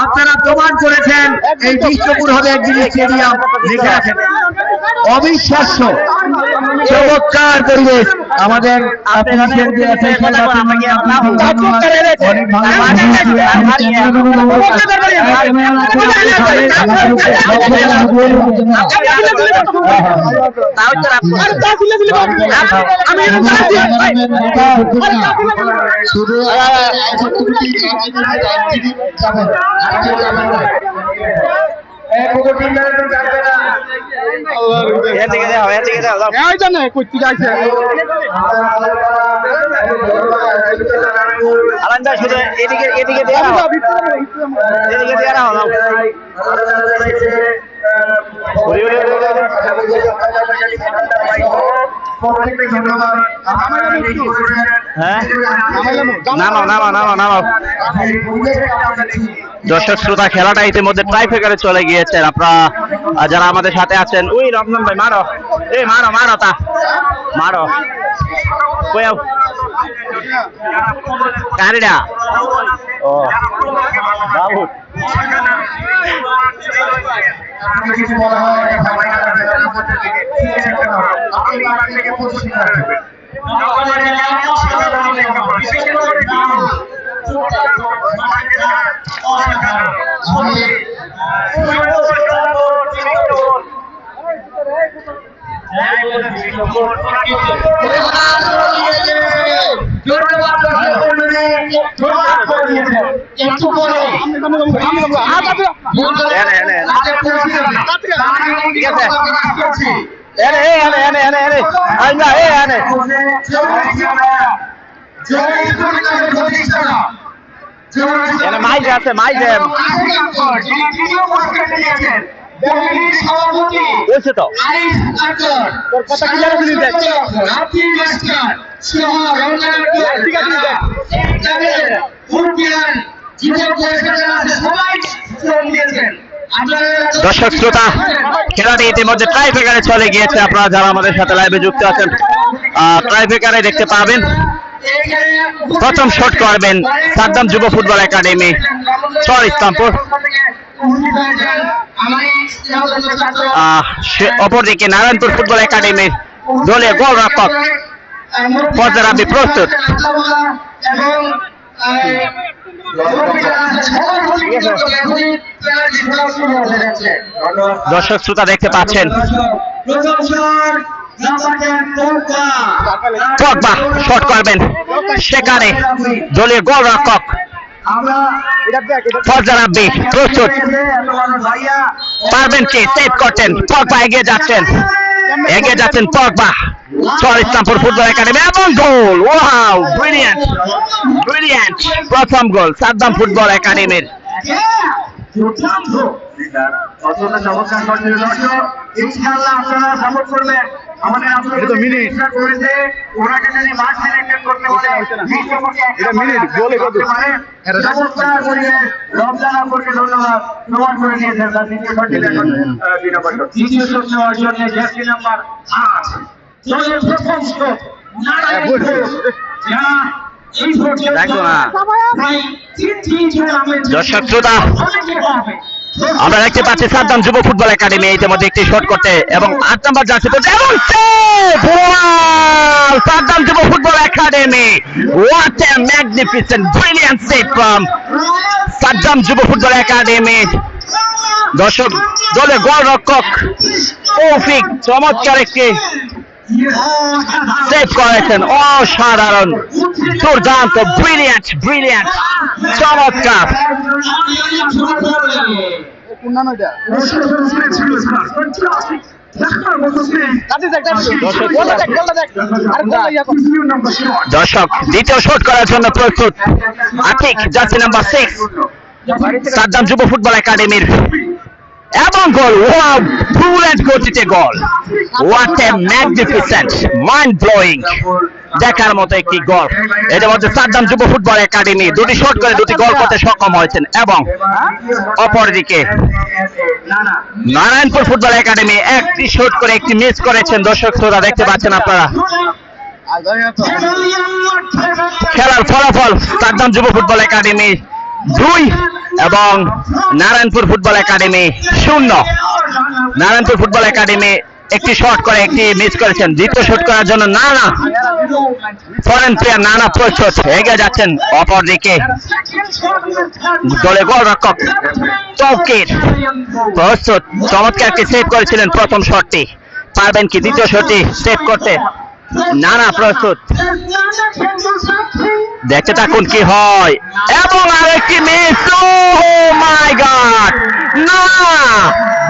আপনারা প্রমাণ করেছেন এই বিষ্ণুপুর হবে একদিন স্টেডিয়াম। লিখে রাখেন, অবিশ্বাস্য চমৎকার পরিবেশ আমাদের শুধু শুধু এদিকে এদিকে দেওয়া এদিকে দেওয়া হ্যাঁ নামাও নামাও নামাও নামাও। দর্শক শ্রোতা খেলাটা ইতিমধ্যে টাইব্রেকারে চলে গিয়েছেন। আপনারা যারা আমাদের সাথে আছেন, ওই রমজান ভাই মারো, এই মারো মারো তা মারো কারিডা ও বাবু মাইজে আছে মাইজে বলছে তো তোর কথা কি জানো দিলি দেখ দর্শক শ্রোতা খেলাটি ইতিমধ্যে টাইব্রেকারে চলে গিয়েছে। আপনারা যারা আমাদের সাথে লাইভে যুক্ত আছেন টাইব্রেকারে দেখতে পাবেন। প্রথম শট করবেন সাদ্দাম যুব ফুটবল একাডেমি চর ইসলামপুর, অপরদিকে নারায়ণপুর ফুটবল একাডেমির দলীয় গোলরক্ষক ফজর আবি প্রস্তুত। দর্শক শ্রোতা দেখতে পাচ্ছেন পগবা শট করবেন, সেখানে দলীয় গোলরক্ষক ফজর আবি প্রস্তুত। পারবেন কি সেভ করছেন, পগবা এগিয়ে যাচ্ছেন পগবা চর ইসলামপুর ফুটবল একাডেমি এবং গোল। ওয়াও ব্রিলিয়ান্ট ব্রিলিয়ান্ট, প্রথম গোল সাদ্দাম ফুটবল একাডেমির। দর্শক শ্রোতা আমরা দেখতে পাচ্ছি সাদ্দাম যুব ফুটবল একাডেমি ইতিমধ্যে একটি শট করতে এবং 8 নম্বর জার্সি পড়ছে এবং সাদ্দাম যুব football academy. What a magnificent brilliant save from Saddam যুব ফুটবল একাডেমি। দর্শক দলের গোলরক্ষক তৌফিক চমৎকার একটি সেভ করেছেন, অসাধারণ দুর্দান্ত ব্রিলিয়ান্ট ব্রিলিয়ান্ট চমৎকার। দর্শক দ্বিতীয় শট করার জন্য প্রস্তুত আতিক জার্সি নাম্বার 6 সাদ্দাম যুব ফুটবল একাডেমির এবং গোল। Wow brilliant goal. গতিতে goal. What a magnificent, mind blowing, দেখার মতো একটি গোল। এটার মধ্যে সাদ্দাম যুব ফুটবল একাডেমি দুটি শট করে দুটি গোল করতে সক্ষম হয়েছেন, এবং অপরদিকে নারায়ণপুর ফুটবল একাডেমি একটি শট করে একটি মিস করেছেন। দর্শক শ্রোতা দেখতে পাচ্ছেন আপনারা খেলার ফলাফল সাদ্দাম যুব ফুটবল একাডেমি 2 এবং Narayanpur football academy 0। Narayanpur football academy একটি শট করে একটি মিস করেছেন। দ্বিতীয় শট করার জন্য নানা ফরেন প্লেয়ার নানা প্রস্তুত এগিয়ে যাচ্ছেন। অপরদিকে দলে গোলরক্ষক তৌকির প্রস্তুত, চমৎকার একটি সেভ করেছিলেন প্রথম শটটি। পারবেন কি দ্বিতীয় শটটি সেভ করতে? নানা প্রস্তুত, দেখতে থাকুন কি হয়। এবং আরেকটি miss, oh my god,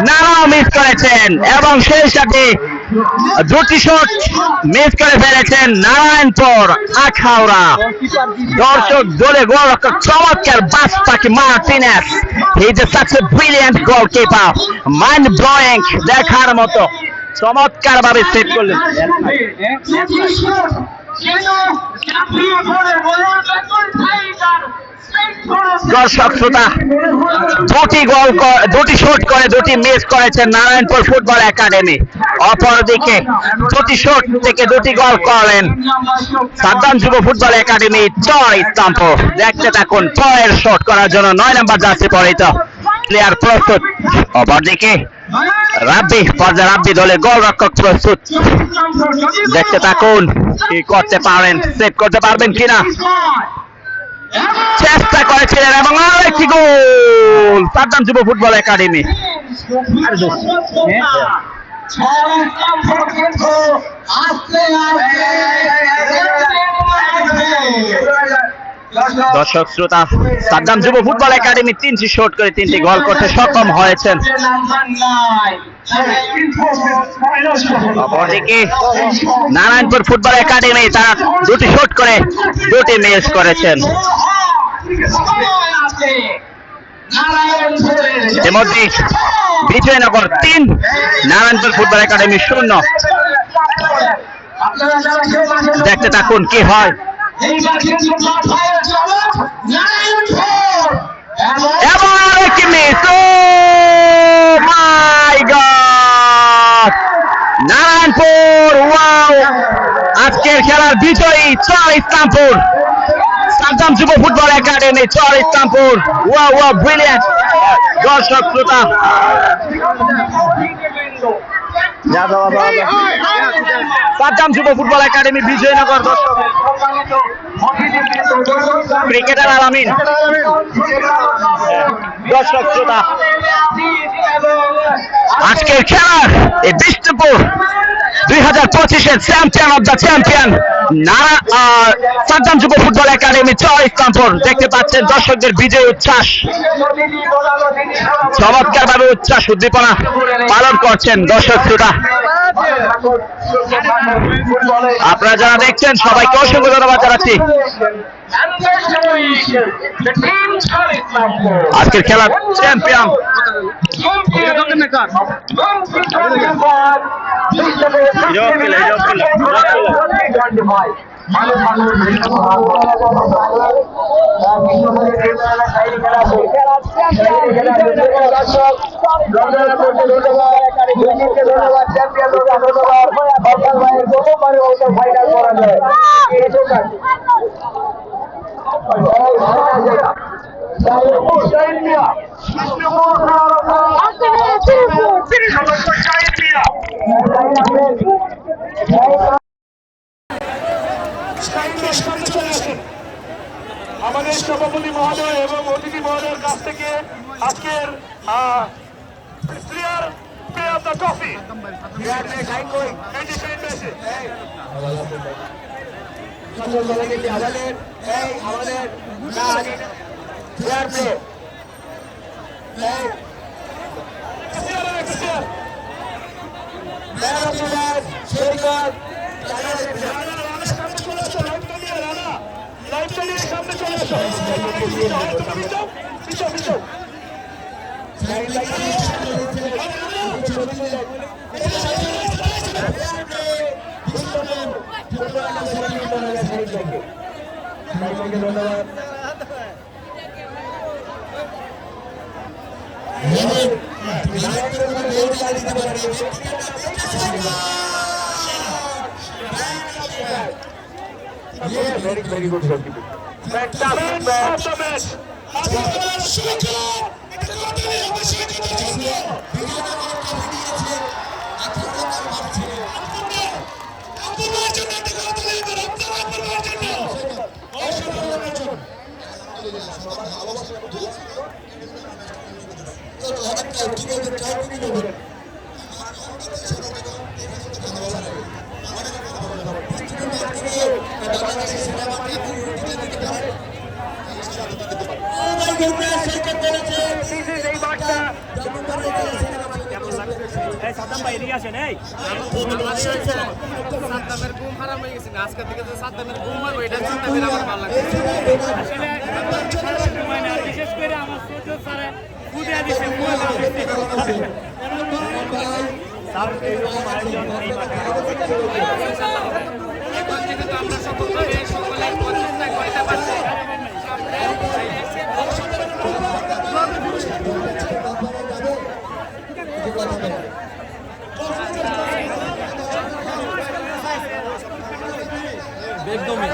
নানাও miss করেছেন, এবং সেই সাথে দুটি শট মিস করে ফেলেছেন নারায়ণপুর আখাউড়া। দর্শক দলে গোলরক্ষক চমৎকার বাস পাখি Martinez, he is such a brilliant goalkeeper, mind blowing, দেখার মতো চমৎকার ভাবে সেভ করলেন। দর্শক শ্রোতা দুটি শট করে দুটি মিস করেছেন নারায়ণপুর ফুটবল একাডেমি। অপরদিকে দুটি শট থেকে দুটি গোল করেন সাদ্দাম যুব ফুটবল একাডেমি চর ইসলামপুর। দেখতে থাকুন, পরের শট করার জন্য 9 নম্বর জার্সি পরিহিত প্লেয়ার প্রস্তুত। অপরদিকে রাব্বি দলে গোলরক্ষক প্রস্তুত। দেখতে থাকুন কি করতে পারেন, সেভ করতে পারবেন কিনা। চেষ্টা করেছিলেন এবং আরো একটি গোল সাদ্দাম যুব ফুটবল একাডেমি। দর্শক শ্রোতা, সাদ্দাম যুব ফুটবল একাডেমি 3টি শট করে 3টি গোল করতে সক্ষম হয়েছেন। অপরদিকে নারায়ণপুর ফুটবল একাডেমি তারা দুটি শট করে দুটি মিস করেছেন। ইতিমধ্যে বিজয়নগর 3, নারায়ণপুর ফুটবল একাডেমি 0। দেখতে থাকুন কি হয়। এবং আরেকটি miss, oh my god, Narayanpur wow, আজকের খেলার বিজয়ী চর ইসলামপুর, সাদ্দাম যুব football academy Char Islampur. Wow wow, brilliant. দর্শক শ্রোতা, সাদ্দাম যুব ফুটবল একাডেমি বিজয়নগর। দর্শক ক্রিকেটার আলামিন। দর্শক শ্রোতা, আজকের খেলার এই বিষ্ণুপুর 2025-এর champion of the champion Saddam যুব ফুটবল একাডেমি চর ইসলামপুর। দেখতে পাচ্ছেন দর্শকদের বিজয় উচ্ছ্বাস, চমৎকার ভাবে উচ্ছ্বাস উদ্দীপনা পালন করছেন দর্শক শ্রোতা। আপনারা যারা দেখছেন সবাইকে অসংখ্য ধন্যবাদ জানাচ্ছি। আজকের খেলার চ্যাম্পিয়ন আমাদের সভাপতি মহোদয় এবং অতিথি মহোদয়ের কাছ থেকে আজকের প্লেয়ার অফ দ্য ট্রফি সামনে চলে আসো। Very, very good goalkeeping. Fantastic match. Saddam ভাই এদিকে আসেন এই সাদ্দামের ঘুম হারাম হয়ে গেছে আজকে থেকে যে সাদ্দামের ঘুম আর ওইটা চিন্তা করে আমার ভালো লাগে আসলে সারা সময় না বিশেষ করে আমার সহ্য স্যারে বুঝে দিচ্ছে এখন থেকে তো আমরা সকলে প্রচেষ্টা করতে পারছি একদমই